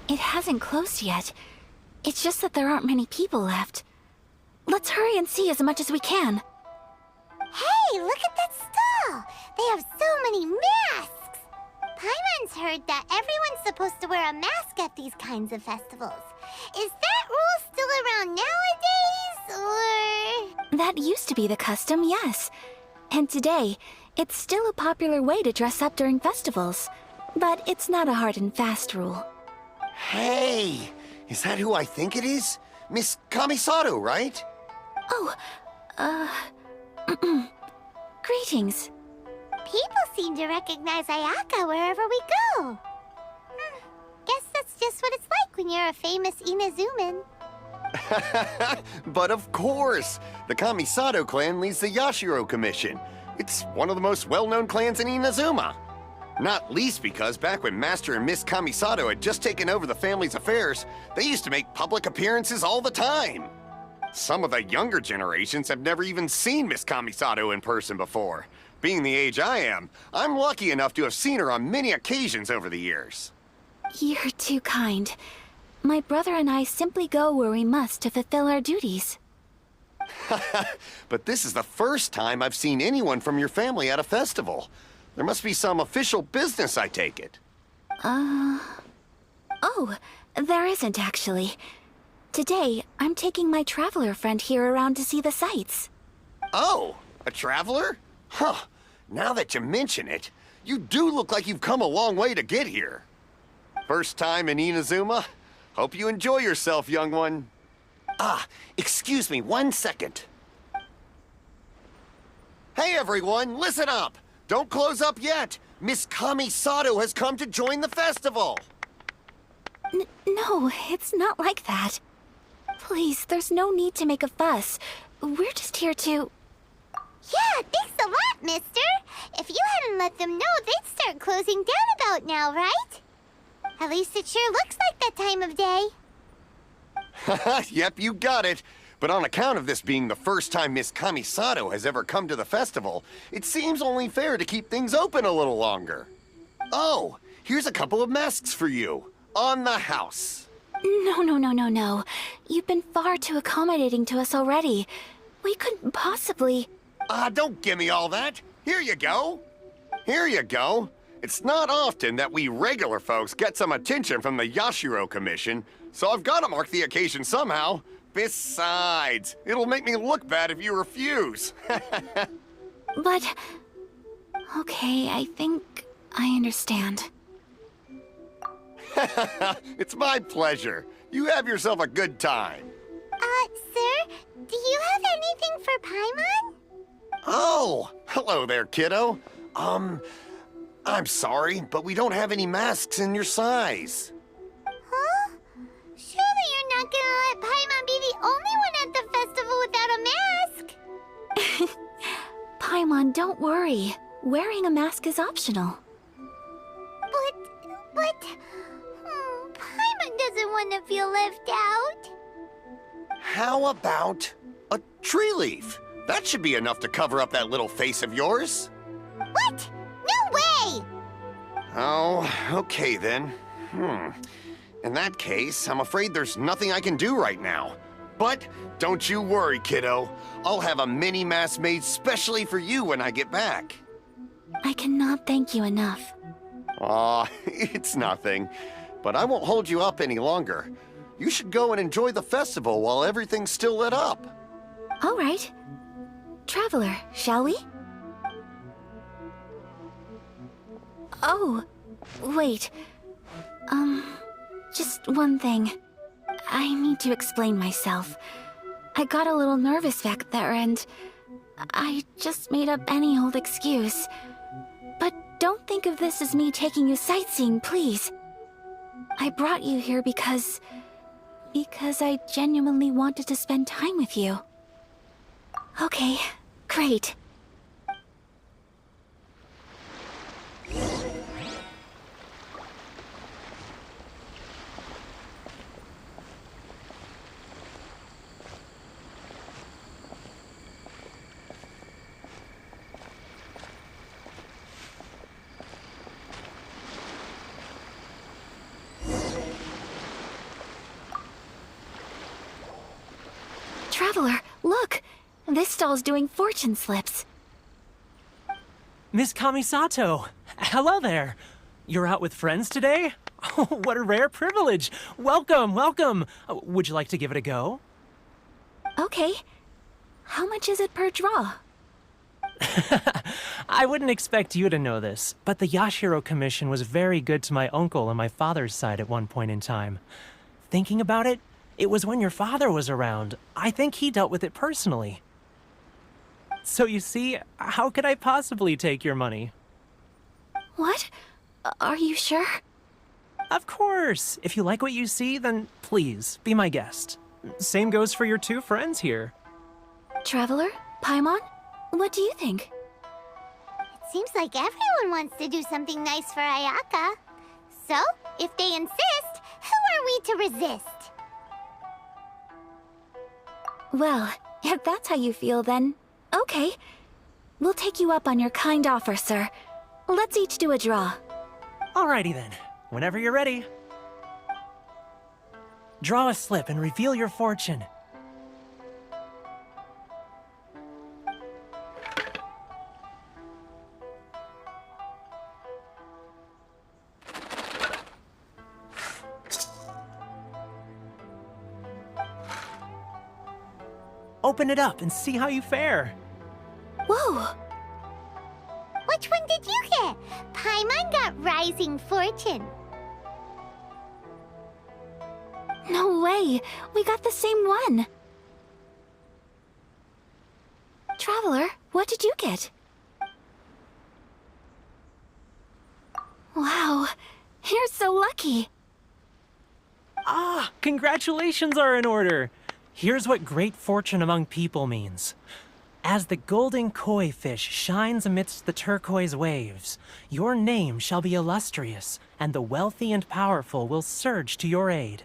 It hasn't closed yet. It's just that there aren't many people left. Let's hurry and see as much as we can. Hey, look at that stall. They have so many masks. Paimon's heard that everyone's supposed to wear a mask at these kinds of festivals. Is that rule still around nowadays, or...? That used to be the custom, yes. And today, it's still a popular way to dress up during festivals. But it's not a hard and fast rule. Hey! Is that who I think it is? Miss Kamisato, right? Oh, greetings. People seem to recognize Ayaka wherever we go. Guess that's just what it's like when you're a famous Inazuman. But of course! The Kamisato clan leads the Yashiro Commission. It's one of the most well-known clans in Inazuma. Not least because back when Master and Miss Kamisato had just taken over the family's affairs, they used to make public appearances all the time. Some of the younger generations have never even seen Miss Kamisato in person before. Being the age I am, I'm lucky enough to have seen her on many occasions over the years. You're too kind. My brother and I simply go where we must to fulfill our duties. But this is the first time I've seen anyone from your family at a festival. There must be some official business, I take it. Oh, there isn't actually. Today, I'm taking my traveler friend here around to see the sights. Oh, a traveler? Huh. Now that you mention it, you do look like you've come a long way to get here. First time in Inazuma? Hope you enjoy yourself, young one. Ah, excuse me 1 second. Hey everyone, listen up! Don't close up yet! Miss Kamisato has come to join the festival! No, it's not like that. Please, there's no need to make a fuss. We're just here to... Yeah, thanks a lot, mister. If you hadn't let them know, they'd start closing down about now, right? At least it sure looks like that time of day. Yep, you got it. But on account of this being the first time Miss Kamisato has ever come to the festival, it seems only fair to keep things open a little longer. Oh, here's a couple of masks for you. On the house. No. You've been far too accommodating to us already. We couldn't possibly... Don't give me all that. Here you go. Here you go. It's not often that we regular folks get some attention from the Yashiro Commission, so I've got to mark the occasion somehow. Besides, it'll make me look bad if you refuse. But... Okay, I think I understand. It's my pleasure. You have yourself a good time. Sir, do you have anything for Paimon? Oh, hello there, kiddo. I'm sorry, but we don't have any masks in your size. Huh? Surely you're not gonna let Paimon be the only one at the festival without a mask? Paimon, don't worry. Wearing a mask is optional. But... Paimon doesn't want to feel left out. How about a tree leaf? That should be enough to cover up that little face of yours. What? No way! Oh, okay then. In that case, I'm afraid there's nothing I can do right now. But don't you worry, kiddo. I'll have a mini mask made specially for you when I get back. I cannot thank you enough. Aw, it's nothing. But I won't hold you up any longer. You should go and enjoy the festival while everything's still lit up. All right. Traveler, shall we? Oh, wait. Just one thing. I need to explain myself. I got a little nervous back there and I just made up any old excuse. But don't think of this as me taking you sightseeing, please. I brought you here because I genuinely wanted to spend time with you. Okay, great. Traveler, look! This stall's doing fortune slips. Miss Kamisato! Hello there! You're out with friends today? Oh, what a rare privilege. Welcome, welcome. Would you like to give it a go? Okay. How much is it per draw? I wouldn't expect you to know this, but the Yashiro Commission was very good to my uncle on my father's side at one point in time. Thinking about it, it was when your father was around. I think he dealt with it personally. So you see, how could I possibly take your money? What? Are you sure? Of course! If you like what you see, then please, be my guest. Same goes for your two friends here. Traveler? Paimon? What do you think? It seems like everyone wants to do something nice for Ayaka. So, if they insist, who are we to resist? Well, if that's how you feel, then okay. We'll take you up on your kind offer, sir. Let's each do a draw. Alrighty then, whenever you're ready. Draw a slip and reveal your fortune. Open it up and see how you fare. Whoa! Which one did you get? Paimon got Rising Fortune. No way! We got the same one! Traveler, what did you get? Wow, you're so lucky! Ah, congratulations are in order. Here's what great fortune among people means. As the golden koi fish shines amidst the turquoise waves, your name shall be illustrious, and the wealthy and powerful will surge to your aid.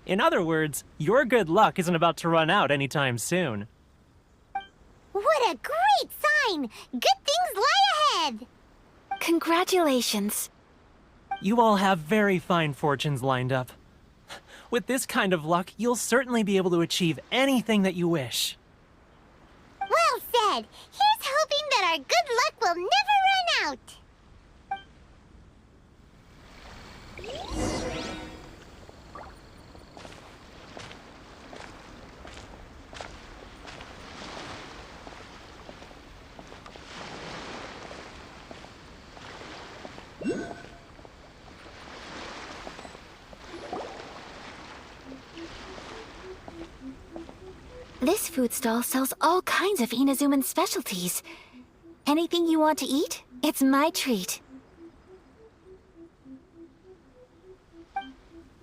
In other words, your good luck isn't about to run out anytime soon. What a great sign! Good things lie ahead! Congratulations. You all have very fine fortunes lined up. With this kind of luck, you'll certainly be able to achieve anything that you wish. Well said! Here's hoping that our good luck will never run out! This food stall sells all kinds of Inazuman specialties. Anything you want to eat, it's my treat.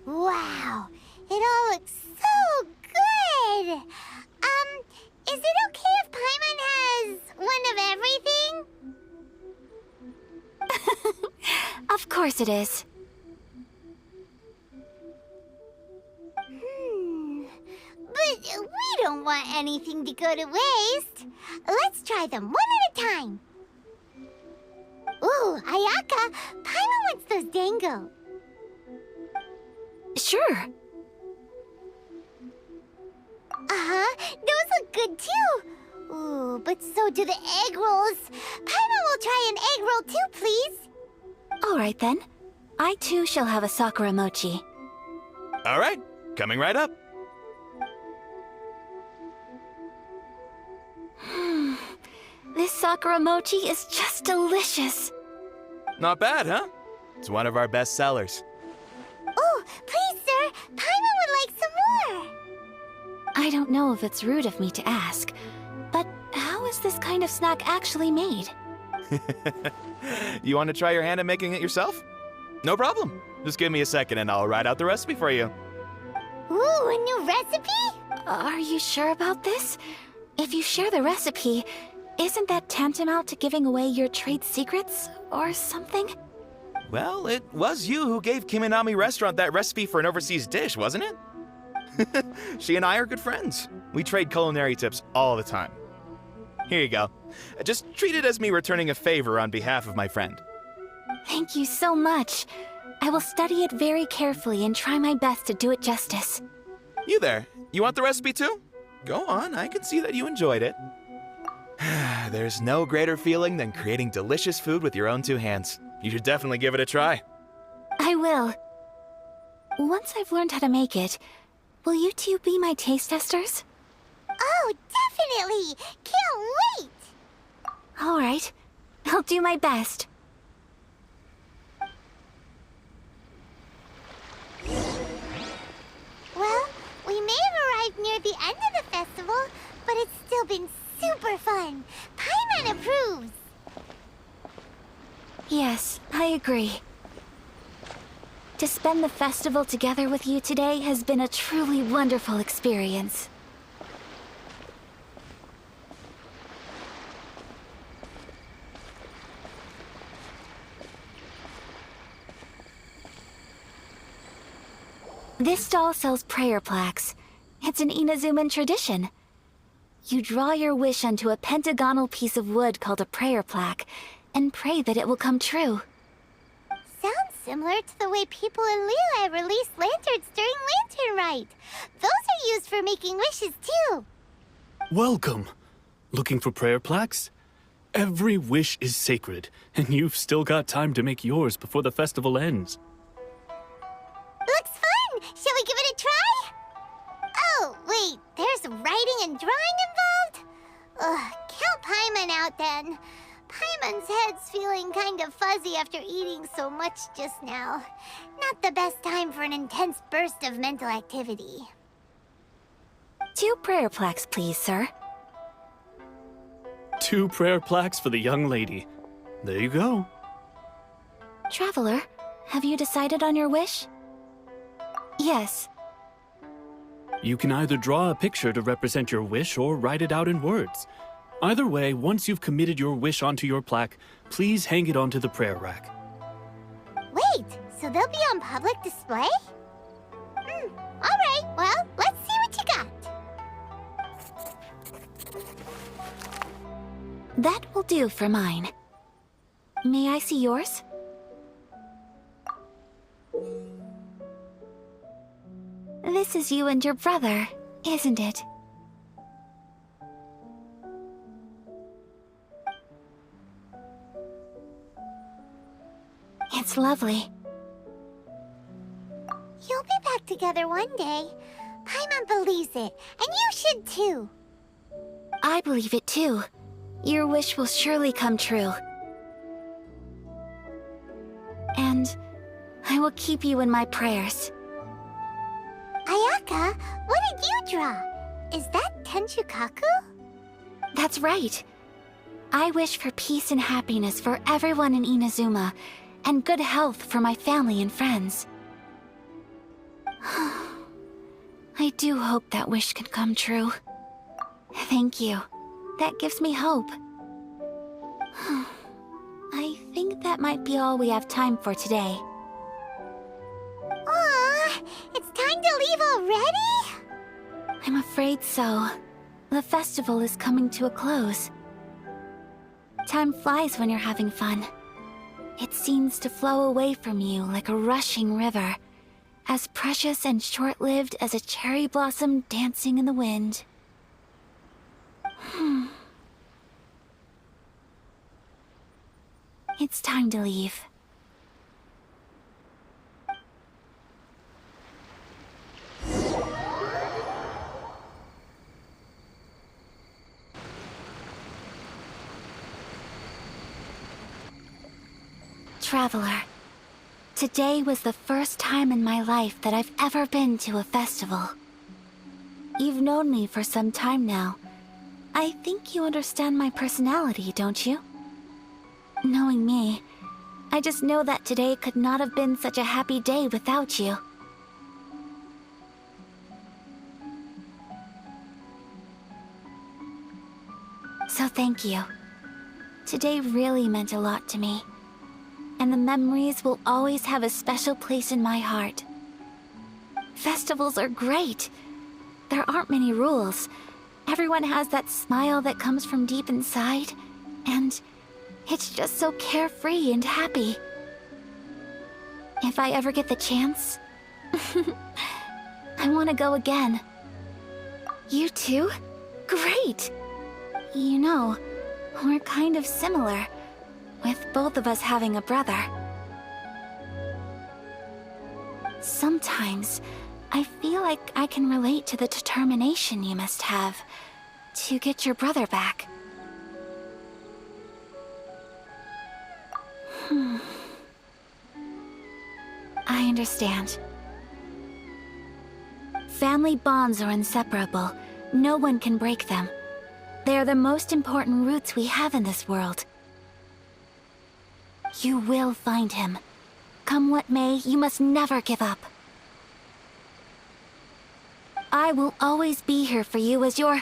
Wow, it all looks so good! Is it okay if Paimon has one of everything? Of course it is. But we don't want anything to go to waste. Let's try them one at a time. Ooh, Ayaka, Paimon wants those dango. Sure. Those look good too. Ooh, but so do the egg rolls. Paimon will try an egg roll too, please. All right then. I too shall have a Sakura mochi. All right, coming right up. This Sakura mochi is just delicious. Not bad, huh? It's one of our best sellers. Oh, please, sir. Paimon would like some more. I don't know if it's rude of me to ask, but how is this kind of snack actually made? You want to try your hand at making it yourself? No problem. Just give me a second and I'll write out the recipe for you. Ooh, a new recipe? Are you sure about this? If you share the recipe, isn't that tantamount to giving away your trade secrets or something? Well, it was you who gave Kiminami Restaurant that recipe for an overseas dish, wasn't it? She and I are good friends. We trade culinary tips all the time. Here you go. Just treat it as me returning a favor on behalf of my friend. Thank you so much. I will study it very carefully and try my best to do it justice. You there, you want the recipe too? Go on, I can see that you enjoyed it. There's no greater feeling than creating delicious food with your own two hands. You should definitely give it a try. I will. Once I've learned how to make it, will you two be my taste testers? Oh, definitely! Can't wait! All right. I'll do my best. Well, we may have arrived near the end of the festival, but it's still been super fun. Paimon approves. Yes, I agree. To spend the festival together with you today has been a truly wonderful experience. This stall sells prayer plaques. It's an Inazuman tradition. You draw your wish onto a pentagonal piece of wood called a prayer plaque, and pray that it will come true. Sounds similar to the way people in Liyue release lanterns during Lantern Rite. Those are used for making wishes, too. Welcome. Looking for prayer plaques? Every wish is sacred, and you've still got time to make yours before the festival ends. Looks fun! Shall we give it a try? Oh, wait, there's writing and drawing involved? Ugh, count Paimon out then. Paimon's head's feeling kind of fuzzy after eating so much just now. Not the best time for an intense burst of mental activity. 2 prayer plaques, please, sir. 2 prayer plaques for the young lady. There you go. Traveler, have you decided on your wish? Yes. You can either draw a picture to represent your wish or write it out in words. Either way, once you've committed your wish onto your plaque, please hang it onto the prayer rack. Wait, so they'll be on public display? Alright, well, let's see what you got. That will do for mine. May I see yours? This is you and your brother, isn't it? It's lovely. You'll be back together one day. Paimon believes it, and you should too. I believe it too. Your wish will surely come true. And I will keep you in my prayers. Ayaka, what did you draw? Is that Tenchukaku? That's right. I wish for peace and happiness for everyone in Inazuma, and good health for my family and friends. I do hope that wish can come true. Thank you. That gives me hope. I think that might be all we have time for today. Aw, it's time to leave already? I'm afraid so. The festival is coming to a close. Time flies when you're having fun. It seems to flow away from you like a rushing river, as precious and short-lived as a cherry blossom dancing in the wind. It's time to leave. Traveler, today was the first time in my life that I've ever been to a festival. You've known me for some time now. I think you understand my personality, don't you? Knowing me, I just know that today could not have been such a happy day without you. So thank you. Today really meant a lot to me. And the memories will always have a special place in my heart. Festivals are great. There aren't many rules. Everyone has that smile that comes from deep inside, and it's just so carefree and happy. If I ever get the chance, I want to go again. You too? Great! You know, we're kind of similar, with both of us having a brother. Sometimes, I feel like I can relate to the determination you must have to get your brother back. I understand. Family bonds are inseparable. No one can break them. They are the most important roots we have in this world. You will find him. Come what may, you must never give up. I will always be here for you as your...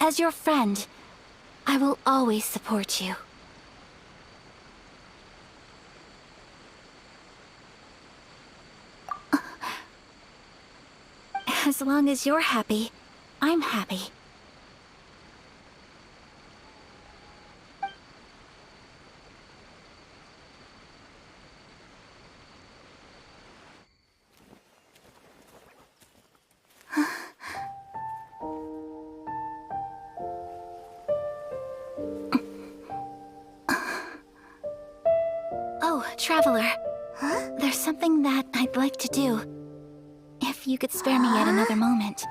as your friend. I will always support you. As long as you're happy, I'm happy. Oh, Traveler. Huh? There's something that I'd like to do. If you could spare me yet another moment.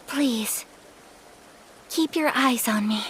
Please, keep your eyes on me.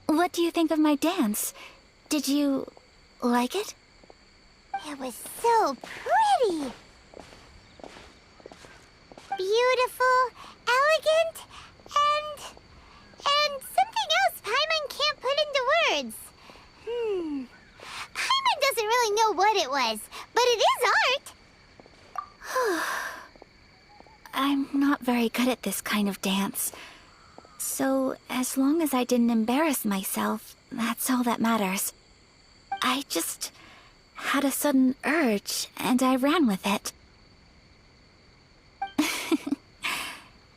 What do you think of my dance? Did you like it? It was so pretty. Beautiful, elegant, and something else Paimon can't put into words. Paimon doesn't really know what it was, but it is art. I'm not very good at this kind of dance. So, as long as I didn't embarrass myself, that's all that matters. I just had a sudden urge, and I ran with it.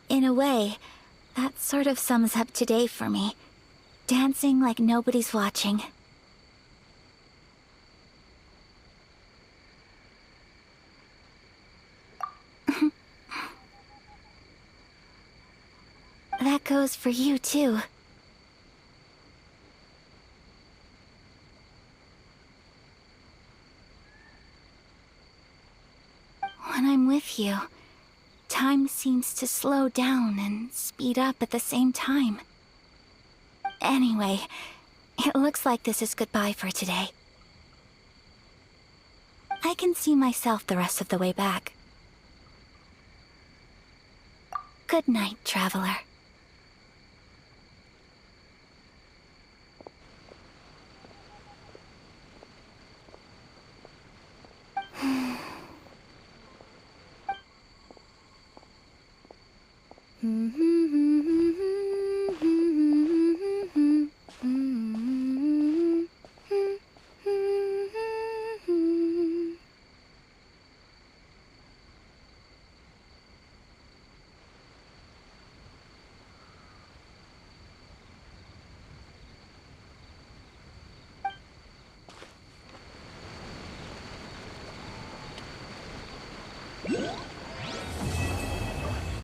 In a way, that sort of sums up today for me. Dancing like nobody's watching. That goes for you, too. When I'm with you, time seems to slow down and speed up at the same time. Anyway, it looks like this is goodbye for today. I can see myself the rest of the way back. Good night, Traveler. Mm-hmm.